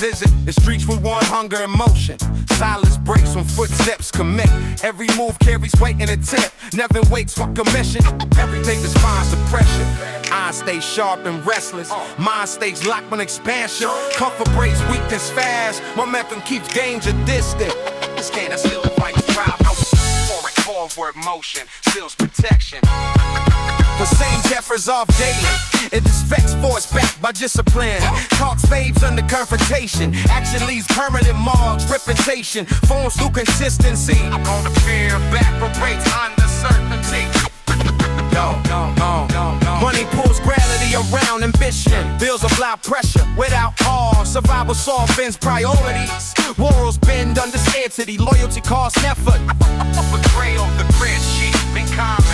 visit the streets with one hunger and motion. Silence breaks when footsteps commit. Every move carries weight and intent. Never waits for commission. Everything responds to pressure. Eyes stay sharp and restless. Mind stays locked on expansion. Comfort breaks weakness fast. Momentum keeps danger distant. This can't still fights drive out. Forward motion, steals protection. The same Jeffers off daily. It expects force backed by discipline. Talks fades under confrontation. Action leaves permanent marks, reputation. Forms through consistency. On the fear evaporates under certainty. Money pulls gravity around ambition. Bills apply pressure without awe. Survival softens priorities. Morals bend under scarcity. Loyalty costs effort. Betrayal, the grid sheet, been common.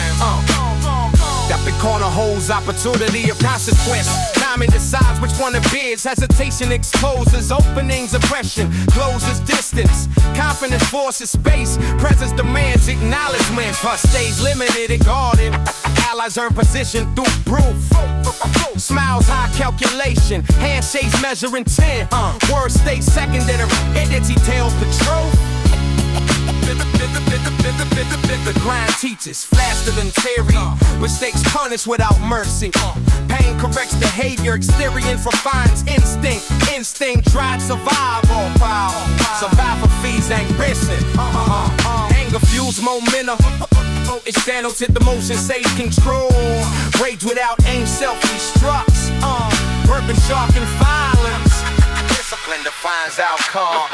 That big corner holds opportunity of consequence. Timing decides which one appears. Hesitation exposes openings. Oppression closes distance. Confidence forces space. Presence demands acknowledgement. Trust stays limited and guarded. Allies earn position through proof. Smiles high calculation. Handshakes measure intent. Words stay secondary. Identity tells the truth. The grind teaches faster than theory. Mistakes punished without mercy. Pain corrects behavior. Experience refines instinct. Instinct drives survival. Survival feeds ambition. Anger fuels momentum. External to the motion, safe control. Rage without aim, self-destructs. Purpose sharp and violence. Discipline defines outcome.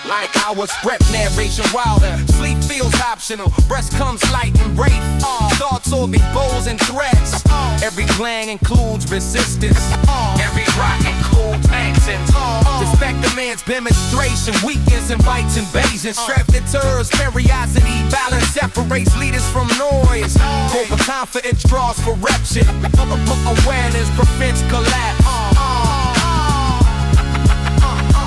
Like hours, prep narration wilder. Sleep feels optional. Breast comes light and wraith. Thoughts orbit bows and threats. Every gland includes resistance. Every rock includes accents. Respect demands demonstration. Weakness invites invasion. Strength deters curiosity. Balance separates leaders from noise. Overconfidence draws corruption. Awareness prevents collapse.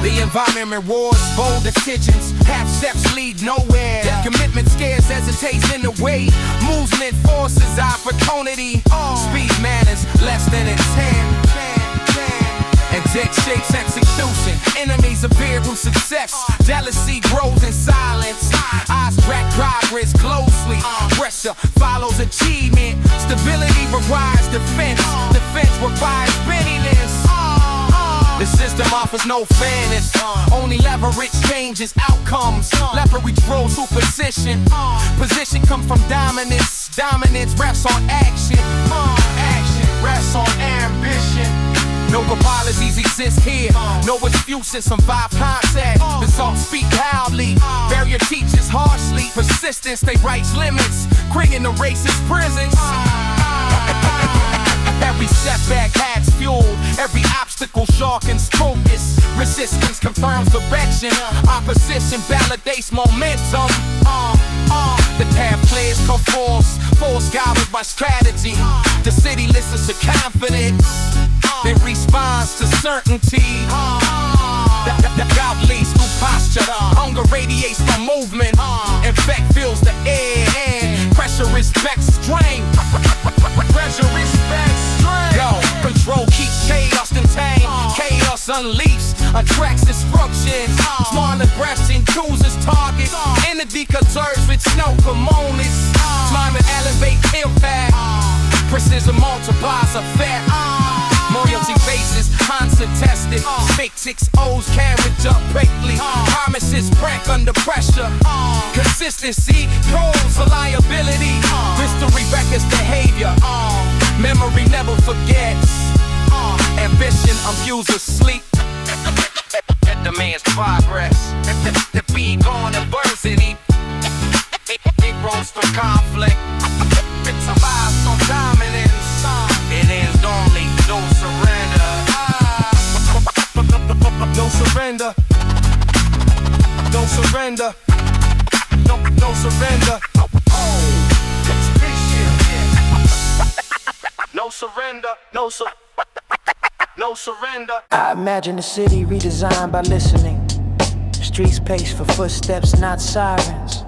The environment rewards bold decisions. Half steps lead nowhere. Commitment scares, hesitates in the way. Movement forces opportunity. Speed manners less than intent. Exec shapes execution. Enemies appear through success. Jealousy grows in silence. Eyes track progress closely. Pressure follows achievement. Stability requires defense. Defense requires readiness. The system offers no fairness. Only leverage changes outcomes. Leverage grows through position. Position comes from dominance. Dominance rests on action. Action rests on ambition. No apologies exist here. No excuses, survive contact. Results speak loudly. Barrier teaches harshly. Persistence, they writes limits. Creating the racist prisons. Every setback adds fuel. Every obstacle sharpens focus. Resistance confirms direction. Opposition validates momentum. The path players come force. Force guided by strategy. The city listens to confidence. Then responds to certainty. The doubt leads through posture. Hunger radiates from movement. Infect fills the air. And pressure respects strength. Pressure respects strength. Yo, control keeps chaos contained. Chaos unleashed. Attracts instructions. Small aggression chooses targets. Energy conserves with snow components. Time to elevate impact. Precision multiplies effect. Loyalty bases, constant tested. Fake 6 O's carriage up greatly. Promises crack under pressure. Consistency grows reliability. History records behavior. Memory never forgets. Ambition infused with sleep. It demands progress. The beat on adversity. It grows from conflict. It survives from dominance. It ends only. No surrender. No surrender. No surrender. No surrender. No surrender. No surrender. I imagine a city redesigned by listening. Streets paced for footsteps, not sirens.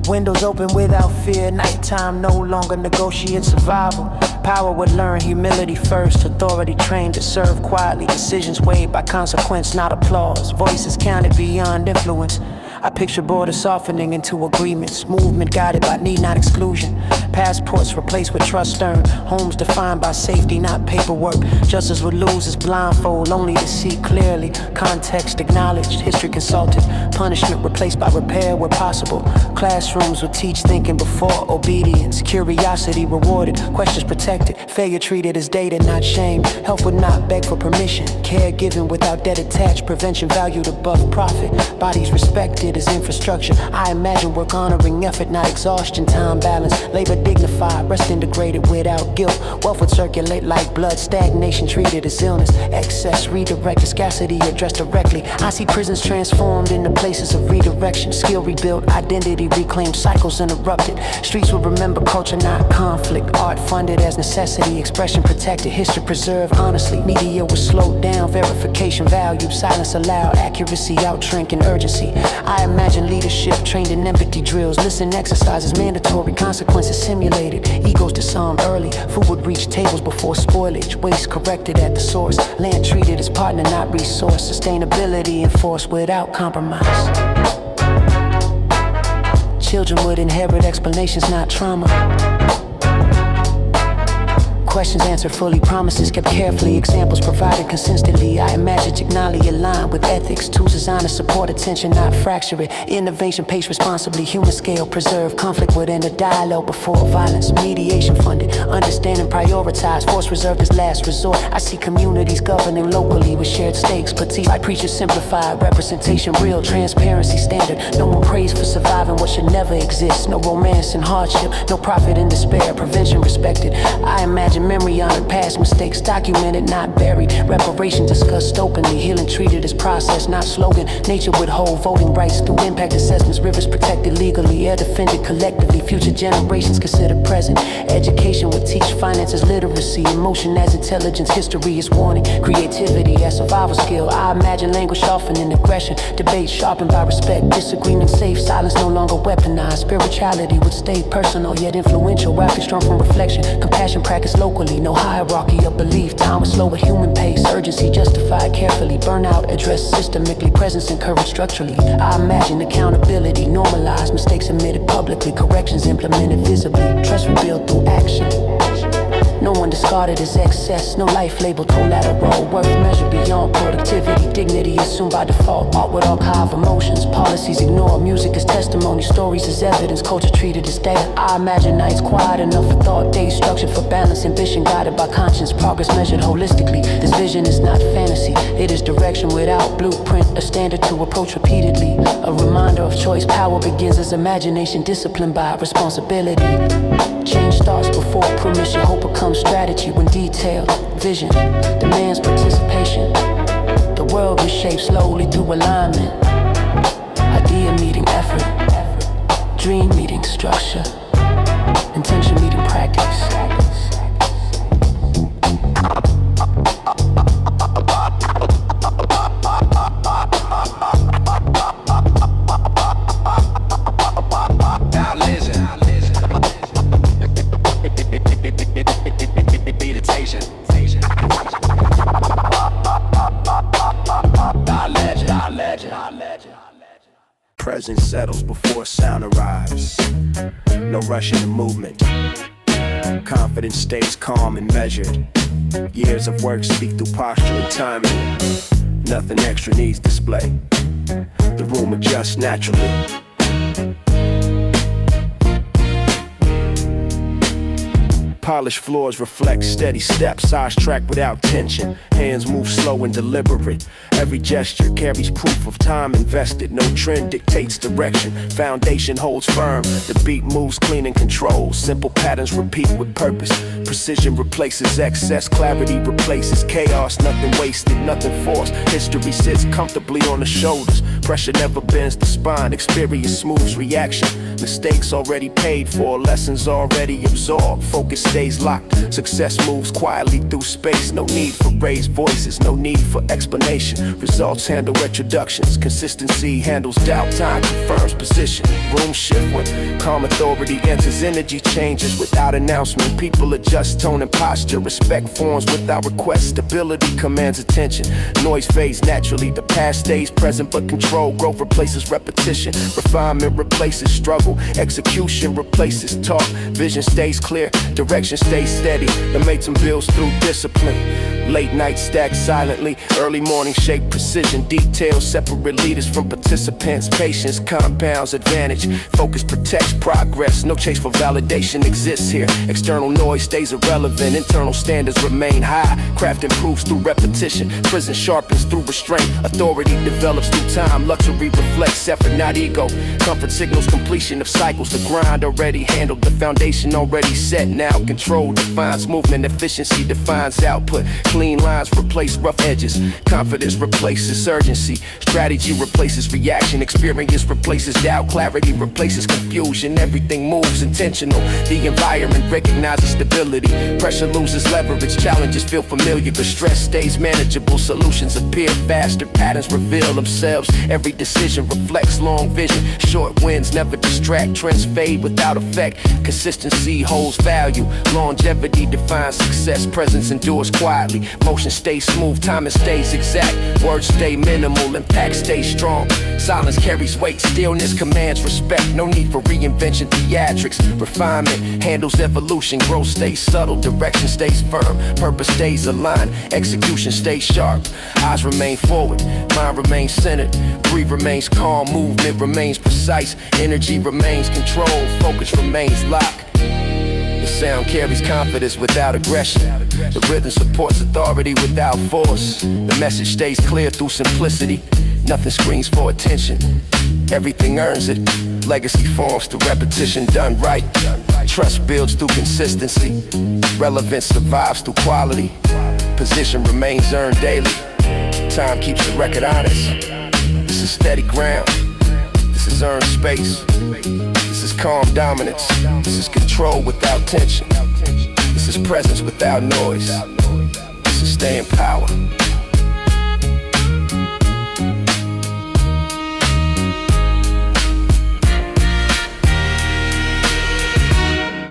Windows open without fear. Nighttime no longer negotiate survival. Power would learn humility first, authority trained to serve quietly, decisions weighed by consequence, not applause, voices counted beyond influence. I picture borders softening into agreements, movement guided by need, not exclusion. Passports replaced with trust earned, homes defined by safety, not paperwork. Justice would lose its blindfold, only to see clearly. Context acknowledged, history consulted. Punishment replaced by repair where possible. Classrooms would teach thinking before obedience. Curiosity rewarded, questions protected. Failure treated as data, not shame. Health would not beg for permission. Care given without debt attached. Prevention valued above profit. Bodies respected as infrastructure. I imagine work honoring effort, not exhaustion. Time balance, labor dignified, rest integrated without guilt. Wealth would circulate like blood. Stagnation treated as illness. Excess redirected, scarcity addressed directly. I see prisons transformed into places of redirection. Skill rebuilt, identity reclaimed, cycles interrupted. Streets will remember culture, not conflict. Art funded as necessity, expression protected, history preserved honestly. Media was slowed down, verification valued, silence allowed, accuracy outshrinking urgency. I imagine leadership trained in empathy drills. Listen exercises, mandatory consequences simulated. Egos disarmed early, food would reach tables before spoilage. Waste corrected at the source, land treated as partner, not resource. Sustainability enforced without compromise. Children would inherit explanations, not trauma. Questions answered fully, promises kept carefully, examples provided consistently. I imagine technology aligned with ethics, tools designed to support attention, not fracture it. Innovation paced responsibly, human scale preserved. Conflict would end a dialogue before violence. Mediation funded, understanding prioritized, force reserved as last resort. I see communities governing locally with shared stakes. Petite, I preach a simplified representation, real transparency standard. No one prays for surviving what should never exist. No romance in hardship, no profit in despair. Prevention respected. I imagine memory honored, past mistakes documented, not buried. Reparation discussed openly, healing treated as process, not slogan. Nature would hold voting rights through impact assessments. Rivers protected legally, air defended collectively. Future generations considered present. Education would teach finances, literacy, emotion as intelligence. History is warning, creativity as survival skill. I imagine language softening aggression, debate sharpened by respect. Disagreement safe, silence no longer weaponized. Spirituality would stay personal yet influential. Rapping strong from reflection, compassion practiced locally. No hierarchy of belief, time was slow at human pace. Urgency justified carefully, burnout addressed systemically, presence encouraged structurally. I imagine accountability normalized, mistakes admitted publicly, corrections implemented visibly. Trust rebuilt through action. No one discarded as excess, no life labeled collateral. Worth measured beyond productivity, dignity assumed by default. Art would archive emotions, policies ignore. Music is testimony, stories as evidence, culture treated as data. I imagine nights quiet enough for thought, days structured for balance, ambition guided by conscience, progress measured holistically. This vision is not fantasy, it is direction without blueprint, a standard to approach repeatedly. A reminder of choice, power begins as imagination, disciplined by responsibility. Change starts before permission, hope becomes strategy when detailed. Vision demands participation. The world is shaped slowly through alignment. Idea meeting effort, dream meeting structure, intention meeting practice. Presence settles before sound arrives. No rush in the movement. Confidence stays calm and measured. Years of work speak through posture and timing. Nothing extra needs display. The room adjusts naturally. Polished floors reflect steady steps, eyes track without tension. Hands move slow and deliberate. Every gesture carries proof of time invested. No trend dictates direction. Foundation holds firm. The beat moves clean and controlled. Simple patterns repeat with purpose. Precision replaces excess. Clarity replaces chaos. Nothing wasted, nothing forced. History sits comfortably on the shoulders. Pressure never bends the spine. Experience smooths reaction. Mistakes already paid for. Lessons already absorbed. Focus stays locked. Success moves quietly through space. No need for raised voices, no need for explanation. Results handle retroductions. Consistency handles doubt. Time confirms position. Room shift when calm authority enters. Energy changes without announcement. People adjust tone and posture. Respect forms without request. Stability commands attention. Noise fades naturally. The past stays present, but control. Growth replaces repetition. Refinement replaces struggle. Execution replaces talk. Vision stays clear. Direction stays steady. The mates and builds through discipline. Late night stack silently. Early morning shape precision. Details separate leaders from participants. Patience compounds advantage. Focus protects progress. No chase for validation exists here. External noise stays irrelevant. Internal standards remain high. Craft improves through repetition. Prison sharpens through restraint. Authority develops through time. Luxury reflects effort, not ego. Comfort signals completion of cycles. The grind already handled. The foundation already set. Now control defines movement. Efficiency defines output. Clean lines replace rough edges. Confidence replaces urgency. Strategy replaces reaction. Experience replaces doubt. Clarity replaces confusion. Everything moves intentional. The environment recognizes stability. Pressure loses leverage. Challenges feel familiar, but stress stays manageable. Solutions appear faster. Patterns reveal themselves. Every decision reflects long vision. Short wins never distract. Trends fade without effect. Consistency holds value. Longevity defines success. Presence endures quietly. Motion stays smooth. Timing stays exact. Words stay minimal. Impact stays strong. Silence carries weight. Stillness commands respect. No need for reinvention. Theatrics. Refinement handles evolution. Growth stays subtle. Direction stays firm. Purpose stays aligned. Execution stays sharp. Eyes remain forward. Mind remains centered. Breathe remains calm. Movement remains precise. Energy remains controlled. Focus remains locked. The sound carries confidence without aggression. The rhythm supports authority without force. The message stays clear through simplicity. Nothing screams for attention. Everything earns it. Legacy forms through repetition done right. Trust builds through consistency. Relevance survives through quality. Position remains earned daily. Time keeps the record honest. This is steady ground. This is earned space. This is calm dominance. This is control without tension. This is presence without noise. This is staying power.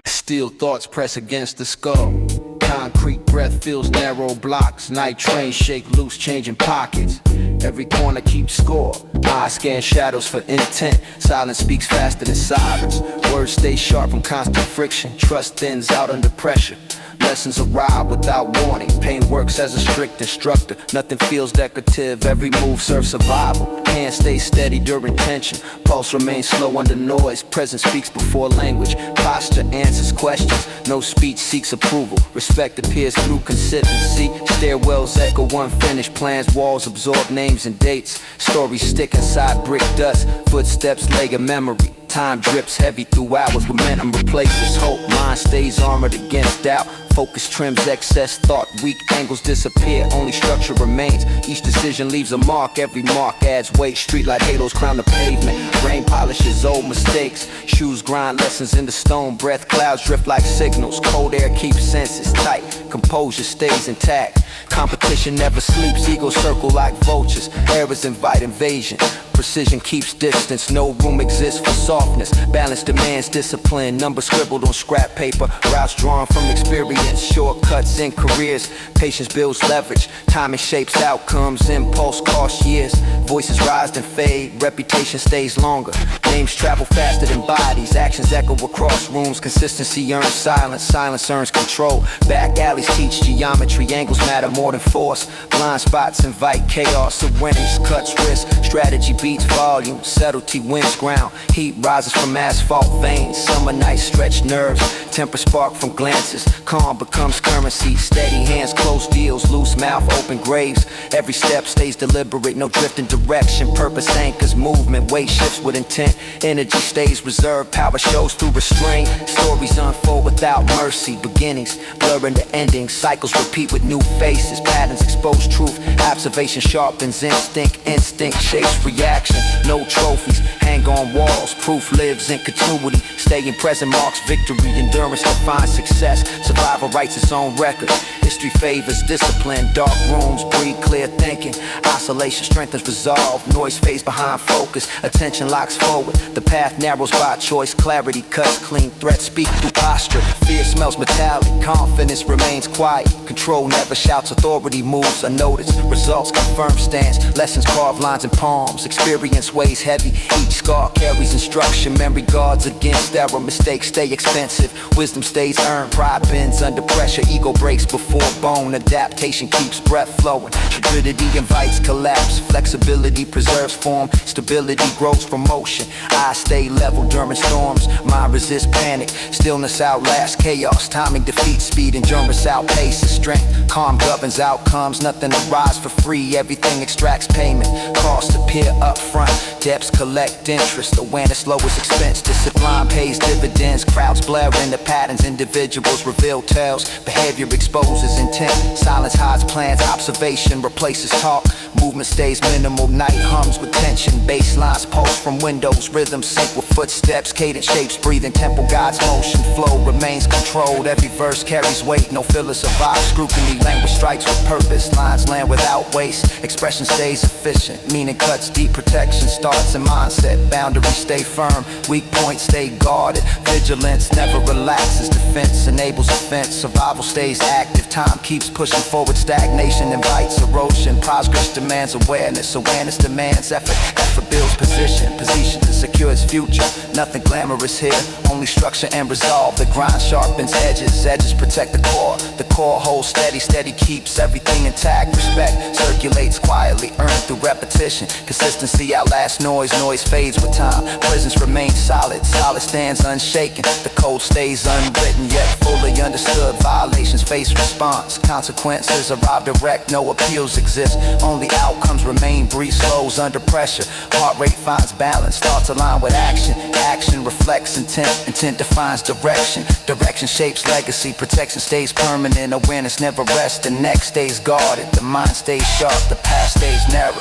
Steel thoughts press against the skull. Concrete breath fills narrow blocks. Night trains shake loose, changing pockets. Every corner keeps score. Eyes scan shadows for intent. Silence speaks faster than sirens. Words stay sharp from constant friction. Trust thins out under pressure. Lessons arrive without warning. Pain works as a strict instructor. Nothing feels decorative. Every move serves survival. Hand stays steady during tension. Pulse remains slow under noise. Presence speaks before language. Posture answers questions. No speech seeks approval. Respect appears through consistency. Stairwells echo unfinished plans. Walls absorb names and dates. Stories stick inside brick dust. Footsteps lay a memory. Time drips heavy through hours. Momentum replaces hope. Mind stays armored against doubt. Focus trims excess thought. Weak angles disappear. Only structure remains. Each decision leaves a mark. Every mark adds weight. Streetlight halos crown the pavement. Brain polishes old mistakes. Shoes grind lessons into stone. Breath clouds drift like signals. Cold air keeps senses tight. Composure stays intact. Competition never sleeps. Egos circle like vultures. Errors invite invasion. Precision keeps distance. No room exists for softness. Balance demands discipline. Numbers scribbled on scrap paper. Routes drawn from experience. Shortcuts in careers. Patience builds leverage. Timing shapes outcomes. Impulse costs years. Voices rise and fade. Reputation stays longer. Names travel faster than bodies. Actions echo across rooms. Consistency earns silence. Silence earns control. Back alleys teach geometry. Angles matter more than force. Blind spots invite chaos. Awareness cuts risk. Strategy beats volume. Subtlety wins ground. Heat rises from asphalt veins. Summer nights stretch nerves. Temper spark from glances. Calm becomes currency. Steady hands close deals. Loose mouth open graves. Every step stays deliberate. No drifting direction. Purpose anchors movement. Weight shifts with intent. Energy stays reserved. Power shows through restraint. Stories unfold without mercy. Beginnings blur into endings. Cycles repeat with new faces. Patterns expose truth. Observation sharpens instinct. Instinct shapes reaction. No trophies hang on walls. fails. Proof lives in continuity. Staying present marks victory. Endurance defines success. Survival writes its own record. History favors discipline. Dark rooms breed clear thinking. Isolation strengthens resolve. Noise fades behind focus. Attention locks forward. The path narrows by choice. Clarity cuts clean. Threats speak through posture. Fear smells metallic. Confidence remains quiet. Control never shouts. Authority moves unnoticed. Results confirm stance. Lessons carve lines in palms. Experience weighs heavy. Each scar carries instruction. Memory guards against error. Mistakes stay expensive. Wisdom stays earned. Pride bends under pressure. Ego breaks before bone. Adaptation keeps breath flowing. Rigidity invites collapse. Flexibility preserves form. Stability grows from motion. Eyes stay level during storms. Mind resists panic. Stillness outlasts chaos. Timing defeats speed. Endurance outpaces strength. Calm governs outcomes. Nothing arrives for free. Everything extracts payment. Costs appear up front. Debts collect interest. Awareness lowers expense. Discipline pays dividends. Crowds blur into patterns. Individuals reveal tales. Behavior exposes intent. Silence hides plans. Observation replaces talk. Movement stays minimal. Night hums with tension. Basslines pulse from windows. Rhythm sync with footsteps. Cadence shapes breathing. Tempo guides motion. Flow remains controlled. Every verse carries weight. No filler survives scrutiny. Language strikes with purpose. Lines land without waste. Expression stays efficient. Meaning cuts deep. Protection starts in mindset. Boundaries stay firm. Weak points stay guarded. Vigilance never relaxes. Defense enables offense. Survival stays active. Time keeps pushing forward. Stagnation invites erosion. Progress demands awareness. Awareness demands effort. Effort builds position. Position to secure its future. Nothing glamorous here. Only structure and resolve. The grind sharpens edges. Edges protect the core. The core holds steady. Steady keeps everything intact. Respect circulates quietly. Earned through repetition. Consistency outlasts noise. Noise fades with time. Presence remains solid. Solid stands unshaken. The code stays unwritten yet fully understood. Violations face response. Consequences arrive direct. No appeals exist. Only outcomes remain. Breathe slows under pressure. Heart rate finds balance. Thoughts align with action. Action reflects intent. Intent defines direction. Direction shapes legacy. Protection stays permanent. Awareness never rests. The next stays guarded. The mind stays sharp. The past stays narrow.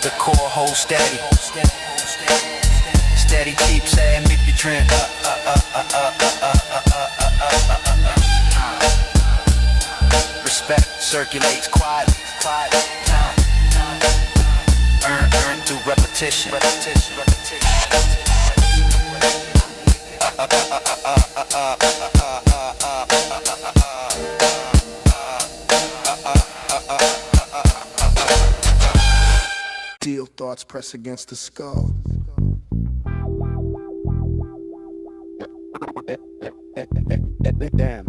The core holds steady. Steady keeps saying make your trend. Respect circulates quietly. Earned through repetition. Steel thoughts press against the skull. Damn.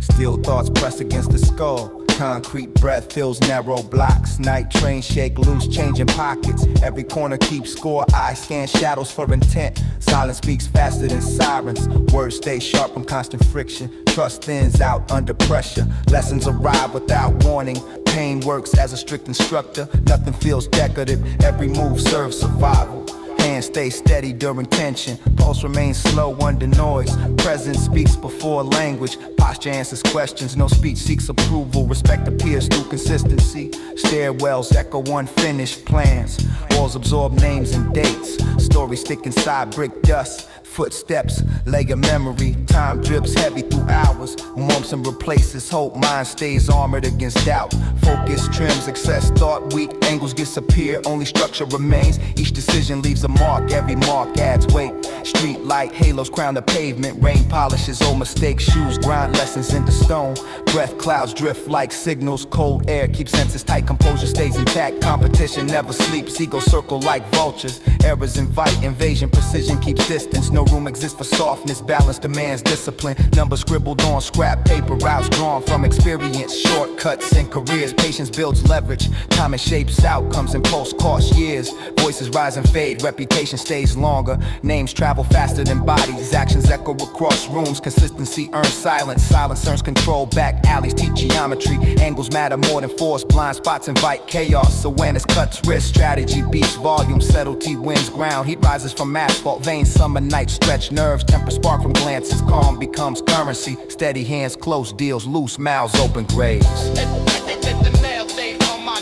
Steel thoughts press against the skull. Concrete breath fills narrow blocks. Night trains shake loose, changing pockets. Every corner keeps score. Eyes scan shadows for intent. Silence speaks faster than sirens. Words stay sharp from constant friction. Trust thins out under pressure. Lessons arrive without warning. Pain works as a strict instructor. Nothing feels decorative. Every move serves survival. Hands stay steady during tension. Pulse remains slow under noise. Presence speaks before language. Posture answers questions. No speech seeks approval. Respect appears through consistency. Stairwells echo unfinished plans. Walls absorb names and dates. Stories stick inside brick dust. Footsteps lay a memory. Time drips heavy through hours. Warms and replaces hope. Mind stays armored against doubt. Focus trims excess thought. Weak angles disappear. Only structure remains. Each decision leaves a mark. Every mark adds weight. Street light halos crown the pavement. Rain polishes old mistakes. Shoes grind lessons into stone. Breath clouds drift like signals. Cold air keeps senses tight. Composure stays intact. Competition never sleeps. Ego circle like vultures. Errors invite invasion. Precision keeps distance. No room exists for softness. Balance demands discipline. Numbers scribbled on scrap paper. Routes drawn from experience. Shortcuts in careers. Patience builds leverage. Time and shapes outcomes. Impulse costs years. Voices rise and fade. Reputation stays longer. Names travel faster than bodies. Actions echo across rooms. Consistency earns silence. Silence earns control. Back alleys teach geometry. Angles matter more than force. Blind spots invite chaos. Awareness cuts wrist. Strategy beats volume. Subtlety wins ground. Heat rises from asphalt. Veins summer night stretch nerves. Temper spark from glances. Calm becomes currency. Steady hands close deals. Loose mouths open graves. Let the nail stay on my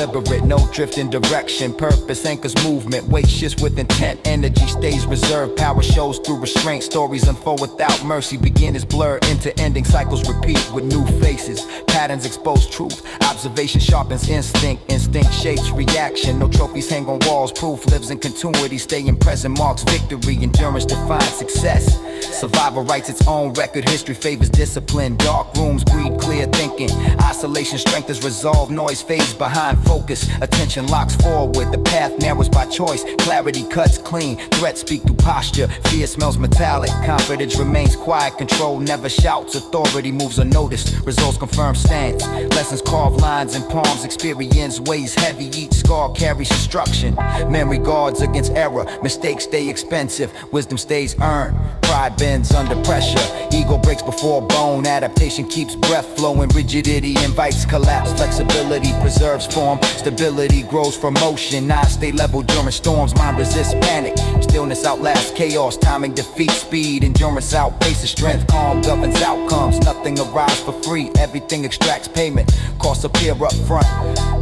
deliberate, no drift in direction. Purpose anchors movement, weight shifts with intent. Energy stays reserved, power shows through restraint. Stories unfold without mercy, beginnings blur into ending. Cycles repeat with new faces, patterns expose truth. Observation sharpens instinct, instinct shapes reaction. No trophies hang on walls, proof lives in continuity. Staying present marks victory, endurance defines success. Survival writes its own record, history favors discipline. Dark rooms breed clear thinking, isolation strengthens resolve. Noise fades behind focus, attention locks forward. The path narrows by choice, clarity cuts clean. Threats speak through posture, fear smells metallic. Confidence remains quiet, control never shouts. Authority moves unnoticed, results confirm stance. Lessons carve lines in palms, experience weighs heavy. Each scar carries instruction. Memory guards against error, mistakes stay expensive. Wisdom stays earned, pride bends under pressure. Ego breaks before bone, adaptation keeps breath flowing. Rigidity invites collapse, flexibility preserves form. Stability grows from motion, I stay level during storms. Mind resists panic, stillness outlasts chaos. Timing defeats speed, endurance outpaces strength. Calm governs outcomes, nothing arrives for free. Everything extracts payment, costs appear up front.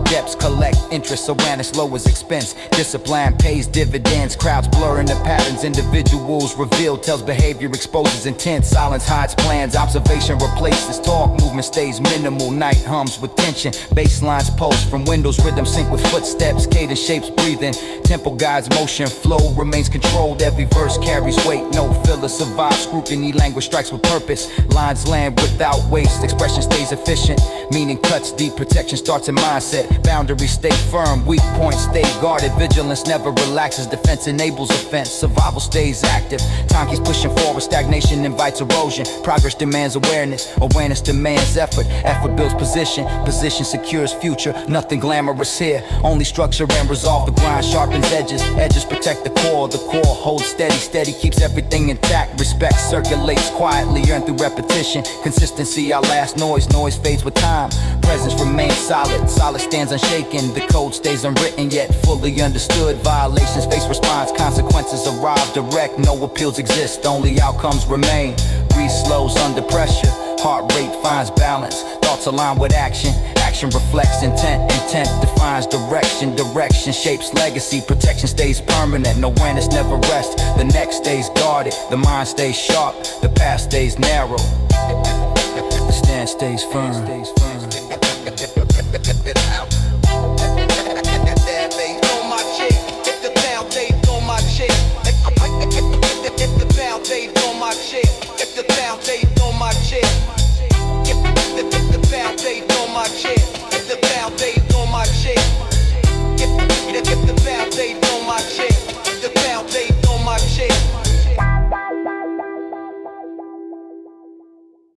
Debts collect interest, awareness lowers expense. Discipline pays dividends, crowds blurring the patterns. Individuals reveal, tells behavior, exposes intent. Silence hides plans, observation replaces talk. Movement stays minimal, night hums with tension. Baselines pulse from windows, rhythm sync with footsteps. Cadence shapes breathing, tempo guides motion. Flow remains controlled, every verse carries weight. No filler survives scrutiny, language strikes with purpose. Lines land without waste, expression stays efficient. Meaning cuts deep, protection starts in mindset. Boundaries stay firm, weak points stay guarded. Vigilance never relaxes, defense enables offense. Survival stays active, time keeps pushing forward. Stagnation invites erosion, progress demands awareness. Awareness demands effort, effort builds position. Position secures future, nothing glamorous here. Only structure and resolve, the grind sharpens edges. Edges protect the core holds steady. Steady keeps everything intact. Respect circulates quietly, earned through repetition. Consistency outlasts noise, noise fades with time. Presence remains solid, solid stands unshaken. The code stays unwritten yet fully understood. Violations face response, consequences arrive direct. No appeals exist, only outcomes remain. Breathe slows under pressure, heart rate finds balance. Thoughts align with action, action reflects intent. Intent defines direction, direction shapes legacy. Protection stays permanent, no awareness never rests. The next stays guarded, the mind stays sharp. The path stays narrow, the stand stays firm.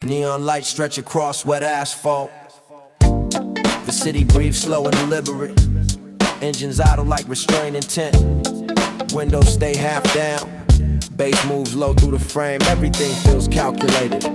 Neon lights stretch across wet asphalt. The city breathes slow and deliberate. Engines idle like restrained intent. Windows stay half down. Bass moves low through the frame. Everything feels calculated.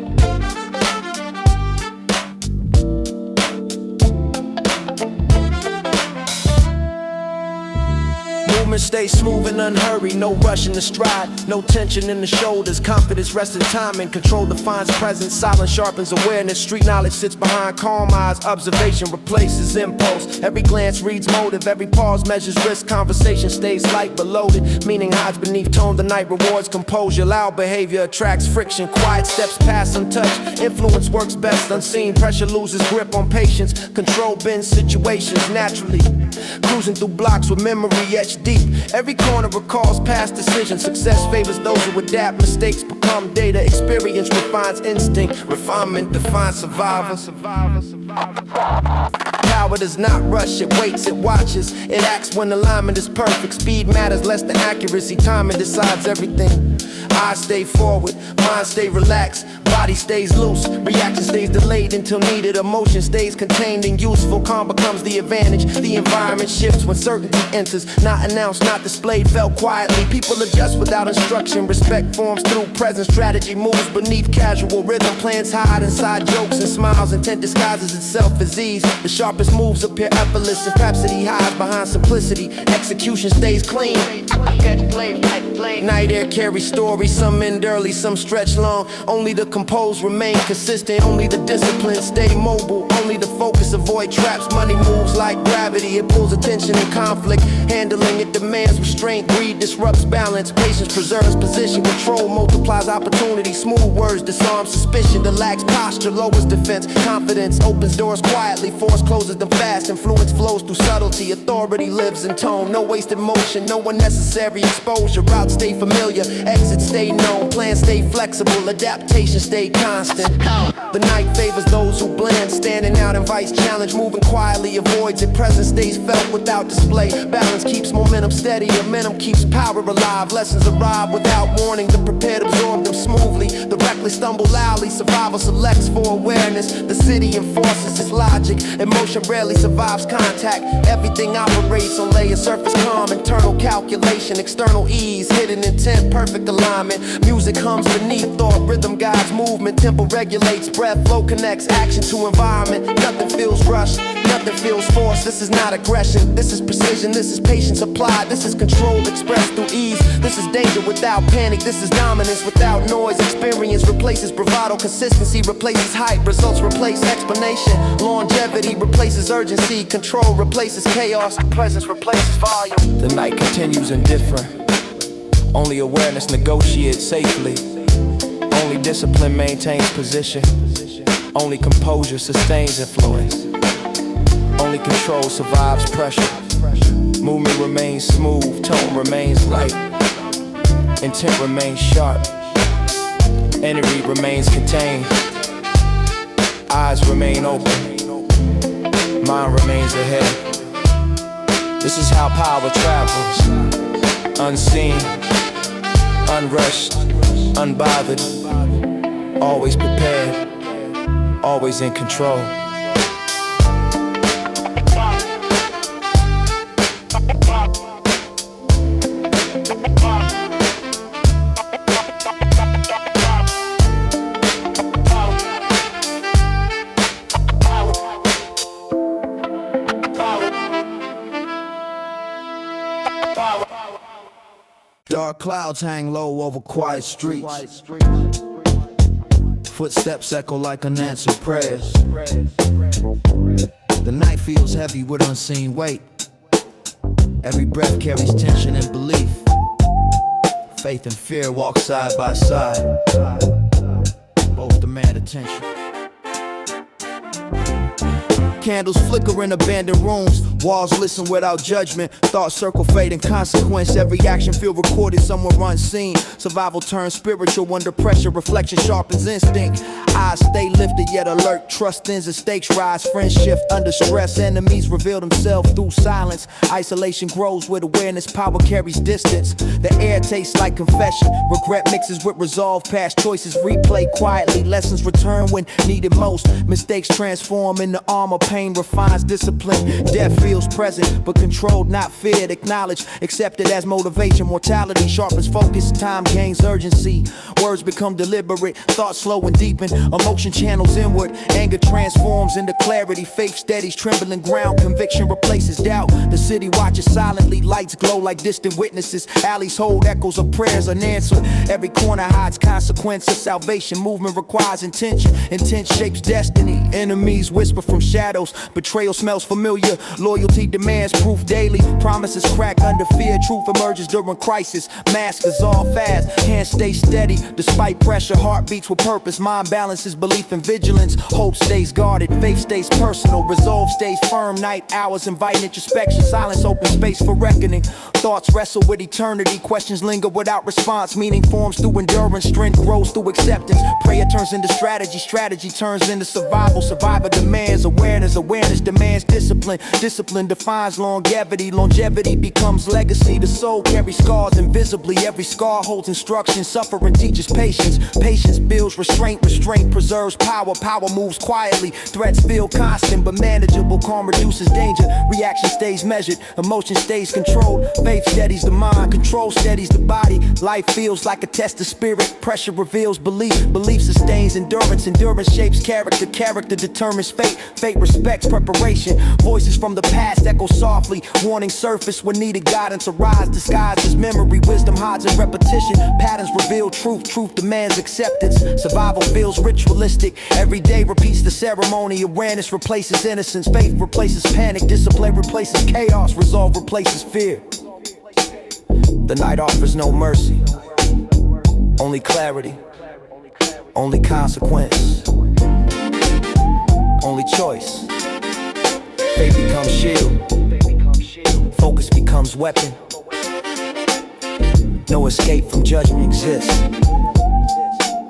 Movement stays smooth and unhurried, no rush in the stride, no tension in the shoulders. Confidence rests in time and control defines presence. Silence sharpens awareness, street knowledge sits behind calm eyes. Observation replaces impulse, every glance reads motive. Every pause measures risk, conversation stays light but loaded. Meaning hides beneath tone, the night rewards composure. Loud behavior attracts friction, quiet steps pass untouched. Influence works best unseen, pressure loses grip on patience. Control bends situations naturally, cruising through blocks with memory etched deep. Every corner recalls past decisions. Success favors those who adapt. Mistakes become data. Experience refines instinct. Refinement defines survivor. Power does not rush, it waits, it watches. It acts when alignment is perfect. Speed matters less than accuracy. Timing decides everything. Eyes stay forward, mind stay relaxed. Body stays loose, reaction stays delayed until needed. Emotion stays contained and useful. Calm becomes the advantage. The environment shifts when certainty enters. Not announced, not displayed, felt quietly. People adjust without instruction. Respect forms through presence. Strategy moves beneath casual rhythm. Plans hide inside jokes and smiles. Intent disguises itself as ease. The sharpest moves appear effortless, and rhapsody hides behind simplicity. Execution stays clean. Night air carries stories, some end early, some stretch long. Only the composed remain consistent, only the discipline stay mobile. Only the focus avoid traps. Money moves like gravity, it pulls attention and conflict. Handling it demands restraint, greed disrupts balance. Patience preserves position, control multiplies opportunity. Smooth words disarm suspicion, the lax posture lowers defense. Confidence opens doors quietly, force closes them fast. Influence flows through subtlety, authority lives in tone. No wasted motion, no unnecessary exposure. Routes stay familiar, exits stay known. Plans stay flexible, adaptation stay constant. The night favors those who blend, standing out invites challenge. Moving quietly avoids it, presence stays felt without display. Balance keeps momentum steady, momentum keeps power alive. Lessons arrive without warning, the prepared absorb them smoothly. The reckless stumble loudly, survival selects for awareness. The city enforces its logic, emotion rarely survives contact. Everything operates on layer, surface calm, internal calculation, external ease, hidden intent, perfect alignment. Music hums beneath thought, rhythm guides movement, tempo regulates breath, flow connects action to environment. Nothing feels rushed, nothing feels forced. This is not aggression, this is precision, this is patience applied, this is control expressed through ease. This is danger without panic, this is dominance without noise. Experience replaces bravado, consistency replaces hype, results replace explanation. Longevity replaces urgency, control replaces chaos, presence replaces volume. The night continues indifferent, only awareness negotiates safely. Only discipline maintains position, only composure sustains influence. Only control survives pressure. Movement remains smooth, tone remains light. Intent remains sharp. Energy remains contained. Eyes remain open. Mind remains ahead. This is how power travels. Unseen, unrushed, unbothered. Always prepared, always in control. Dark clouds hang low over quiet streets. Footsteps echo like unanswered prayers. The night feels heavy with unseen weight. Every breath carries tension and belief. Faith and fear walk side by side. Both demand attention. Candles flicker in abandoned rooms. Walls listen without judgment. Thoughts circle fate and consequence. Every action feel recorded somewhere unseen. Survival turns spiritual under pressure. Reflection sharpens instinct. Eyes stay lifted yet alert. Trust ends and stakes rise. Friends shift under stress. Enemies reveal themselves through silence. Isolation grows with awareness. Power carries distance. The air tastes like confession. Regret mixes with resolve. Past choices replay quietly. Lessons return when needed most. Mistakes transform into armor. Pain refines discipline. Death feels present, but controlled, not feared. Acknowledged, accepted as motivation. Mortality sharpens focus. Time gains urgency. Words become deliberate. Thoughts slow and deepen. Emotion channels inward. Anger transforms into clarity. Faith steadies trembling ground. Conviction replaces doubt. The city watches silently. Lights glow like distant witnesses. Alleys hold echoes of prayers unanswered. Every corner hides consequences. Salvation movement requires intention. Intent shapes destiny. Enemies whisper from shadows. Betrayal smells familiar. Loyalty demands proof daily. Promises crack under fear. Truth emerges during crisis. Masks dissolve fast. Hands stay steady despite pressure. Heart beats with purpose. Mind balances belief and vigilance. Hope stays guarded. Faith stays personal. Resolve stays firm. Night hours invite introspection. Silence opens space for reckoning. Thoughts wrestle with eternity. Questions linger without response. Meaning forms through endurance. Strength grows through acceptance. Prayer turns into strategy. Strategy turns into survival. Survivor demands awareness. Awareness demands discipline. Discipline discipline defines longevity. Longevity becomes legacy. The soul carries scars invisibly. Every scar holds instruction. Suffering teaches patience. Patience builds restraint. Restraint preserves power. Power moves quietly. Threats feel constant but manageable. Calm reduces danger. Reaction stays measured. Emotion stays controlled. Faith steadies the mind. Control steadies the body. Life feels like a test of spirit. Pressure reveals belief. Belief sustains endurance. Endurance shapes character. Character determines fate. Fate respects preparation. Voices from the past echo softly. Warning surface when needed. Guidance arise. Disguised as memory. Wisdom hides in repetition. Patterns reveal truth. Truth demands acceptance. Survival feels ritualistic. Every day repeats the ceremony. Awareness replaces innocence. Faith replaces panic. Discipline replaces chaos. Resolve replaces fear. The night offers no mercy. Only clarity. Only consequence. Only choice. Faith becomes shield. Focus becomes weapon. No escape from judgment exists.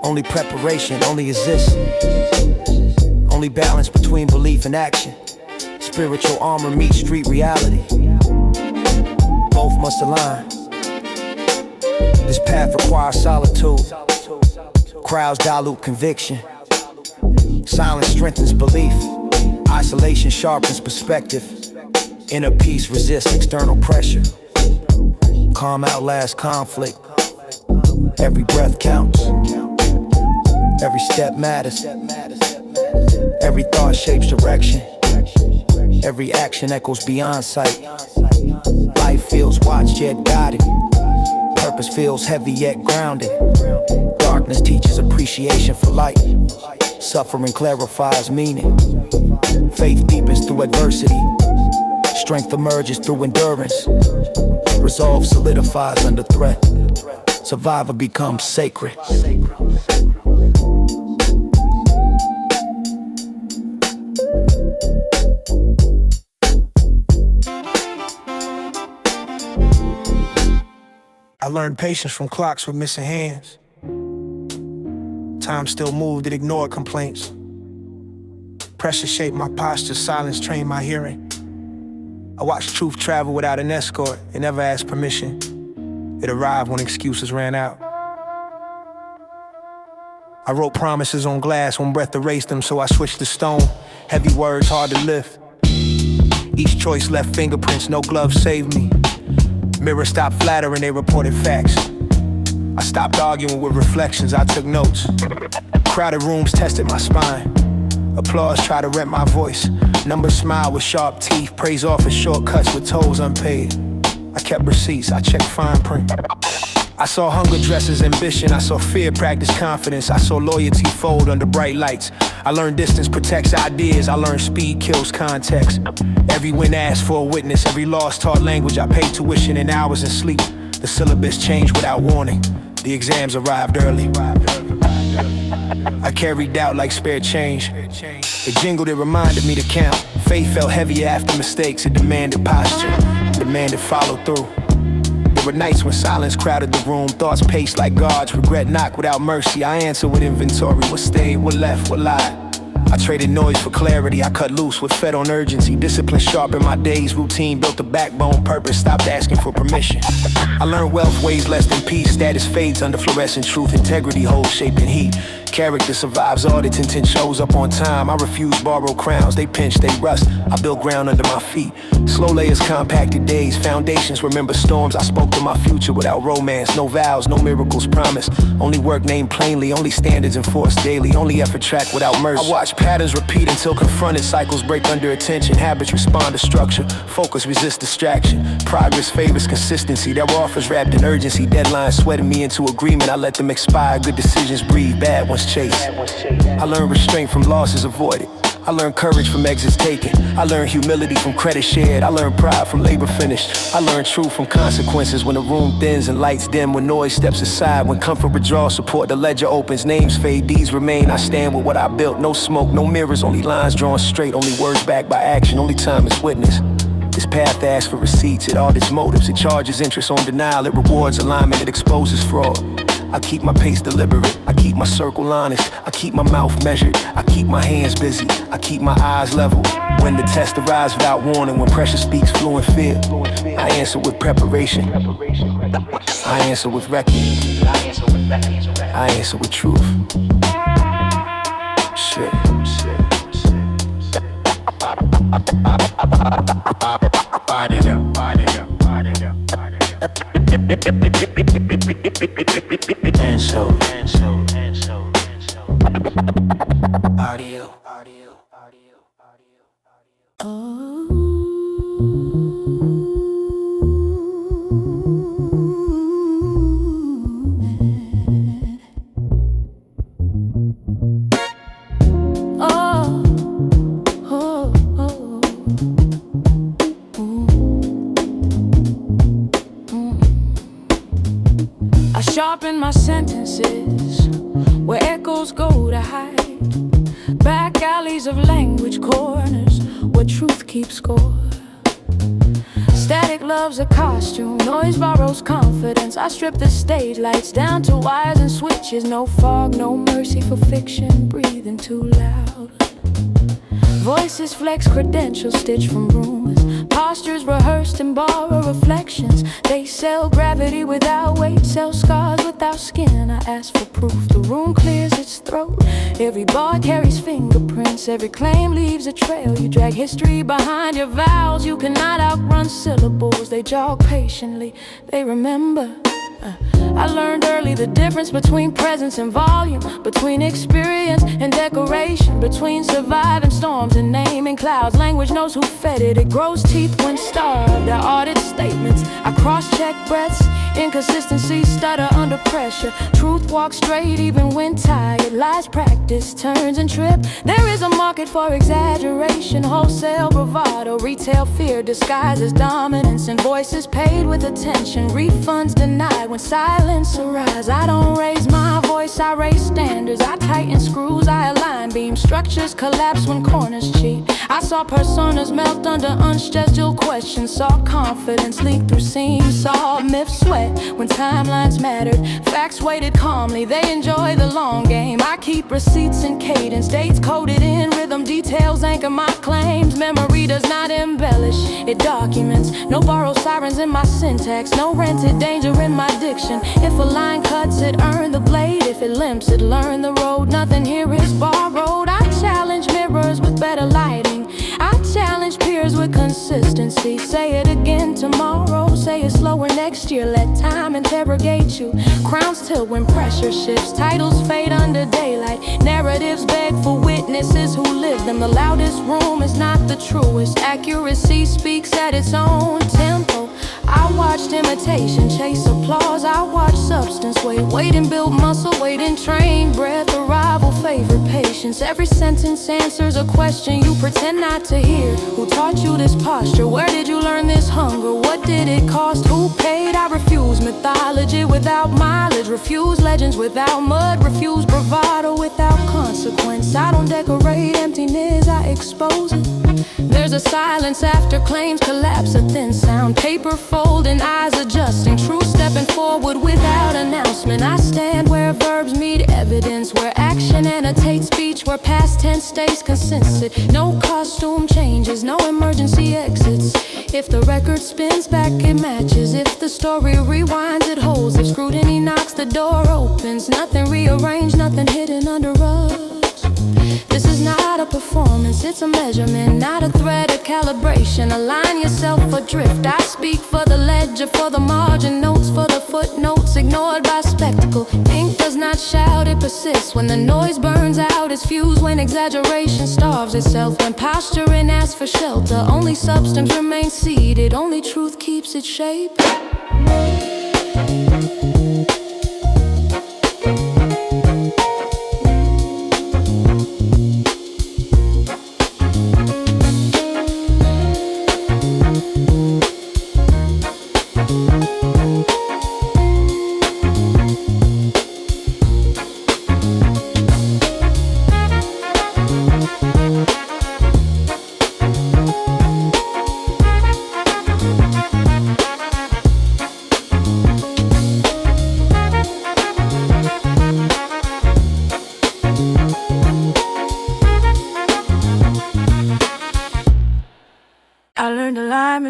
Only preparation, only exists. Only balance between belief and action. Spiritual armor meets street reality. Both must align. This path requires solitude. Crowds dilute conviction. Silence strengthens belief. Isolation sharpens perspective. Inner peace resists external pressure. Calm outlasts conflict. Every breath counts. Every step matters. Every thought shapes direction. Every action echoes beyond sight. Life feels watched yet guided. Purpose feels heavy yet grounded. Darkness teaches appreciation for light. Suffering clarifies meaning. Faith deepens through adversity. Strength emerges through endurance. Resolve solidifies under threat. Survival becomes sacred. I learned patience from clocks with missing hands. Time still moved, it ignored complaints. Pressure shaped my posture, silence trained my hearing. I watched truth travel without an escort. It never asked permission. It arrived when excuses ran out. I wrote promises on glass when breath erased them, so I switched to stone. Heavy words, hard to lift. Each choice left fingerprints, no gloves saved me. Mirrors stopped flattering, they reported facts. I stopped arguing with reflections, I took notes. Crowded rooms tested my spine. Applause tried to rent my voice. Numbers smiled with sharp teeth. Praise offered shortcuts with tolls unpaid. I kept receipts, I checked fine print. I saw hunger dress as ambition. I saw fear practice confidence. I saw loyalty fold under bright lights. I learned distance protects ideas. I learned speed kills context. Every win asked for a witness. Every loss taught language. I paid tuition in hours and sleep. The syllabus changed without warning. The exams arrived early. I carried doubt like spare change. It jingled, it reminded me to count. Faith felt heavier after mistakes. It demanded posture, demanded follow through. There were nights when silence crowded the room. Thoughts paced like guards, regret knocked without mercy. I answered with inventory, what stayed, what left, what lied. I traded noise for clarity, I cut loose with fed on urgency. Discipline sharpened my days, routine built a backbone. Purpose stopped asking for permission. I learned wealth weighs less than peace. Status fades under fluorescent truth. Integrity holds shape and heat. Character survives audits, intent shows up on time. I refuse borrowed crowns, they pinch, they rust. I build ground under my feet. Slow layers compacted days, foundations remember storms. I spoke to my future without romance. No vows, no miracles promised. Only work named plainly, only standards enforced daily. Only effort tracked without mercy. I watch patterns repeat until confronted. Cycles break under attention. Habits respond to structure. Focus resists distraction. Progress favors consistency. There were offers wrapped in urgency. Deadlines sweating me into agreement. I let them expire. Good decisions breathe, bad ones chase. I learned restraint from losses avoided. I learned courage from exits taken. I learned humility from credit shared. I learned pride from labor finished. I learned truth from consequences. When the room thins and lights dim, when noise steps aside, when comfort withdraws support, the ledger opens, names fade, deeds remain. I stand with what I built. No smoke, no mirrors, only lines drawn straight, only words backed by action, only time is witness. This path asks for receipts, it audits motives, it charges interest on denial, it rewards alignment, it exposes fraud. I keep my pace deliberate. I keep my circle honest. I keep my mouth measured. I keep my hands busy. I keep my eyes level. When the test arrives without warning, when pressure speaks fluent fear, I answer with preparation. I answer with record. I answer with truth. Shit. And so audio. Sharpen my sentences where echoes go to hide. Back alleys of language corners where truth keeps score. Static loves a costume, noise borrows confidence. I strip the stage lights down to wires and switches. No fog, no mercy for fiction, breathing too loud. Voices flex credentials stitched from rumors. Postures rehearsed and borrow reflections. They sell gravity without weight, sell scars without skin. I ask for proof, the room clears its throat. Every bar carries fingerprints, every claim leaves a trail. You drag history behind your vows. You cannot outrun syllables, they jog patiently, they remember. I learned early the difference between presence and volume, between experience and decoration, between surviving storms and naming clouds. Language knows who fed it, it grows teeth when starved. I audit statements, I cross-check breaths. Inconsistencies stutter under pressure. Truth walks straight even when tired. Lies practice, turns and trip. There is a market for exaggeration, wholesale bravado, retail fear disguises dominance, and voices paid with attention, refunds denied when silence arrives. I don't raise my voice, I raise standards. I tighten screws, I align beams. Structures collapse when corners cheat. I saw personas melt under unscheduled questions. Saw confidence leak through seams. Saw myths sweat when timelines mattered. Facts waited calmly, they enjoy the long game. I keep receipts in cadence, dates coded in rhythm. Details anchor my claims. Memory does not embellish, it documents. No borrowed sirens in my syntax, no rented danger in my diction. If a line cuts, it earned the blade. If it limps, it learned the road. Nothing here is borrowed. I challenge mirrors with better lighting. I challenge peers with consistency. Say it again tomorrow, say it slower next year. Let time interrogate you. Crowns tilt when pressure shifts. Titles fade under daylight. Narratives beg for witnesses who live them. The loudest room is not the truest. Accuracy speaks at its own tempo. I watched imitation chase applause. I watched substance wait and build muscle, wait and train breath, arrival, favorite patience. Every sentence answers a question you pretend not to hear. Who taught you this posture? Where did you learn this hunger? What did it cost? Who paid? I refuse mythology without mileage. Refuse legends without mud. Refuse bravado without consequence. I don't decorate emptiness, I expose it. There's a silence after claims collapse, a thin sound. Paper folding, eyes adjusting. Truth stepping forward without announcement. I stand where verbs meet evidence, where action annotates speech, where past tense stays consistent. No costume changes, no emergency exits. If the record spins back, it matches. If the story rewinds, it holds. If scrutiny knocks, the door opens. Nothing rearranged, nothing hidden under rugs. This is not a performance, it's a measurement, not a thread, a calibration. Align yourself adrift. I speak for the ledger, for the margin notes, for the footnotes ignored by spectacle. Ink does not shout, it persists. When the noise burns out, it's fused. When exaggeration starves itself, when posturing asks for shelter, only substance remains seated, only truth keeps its shape.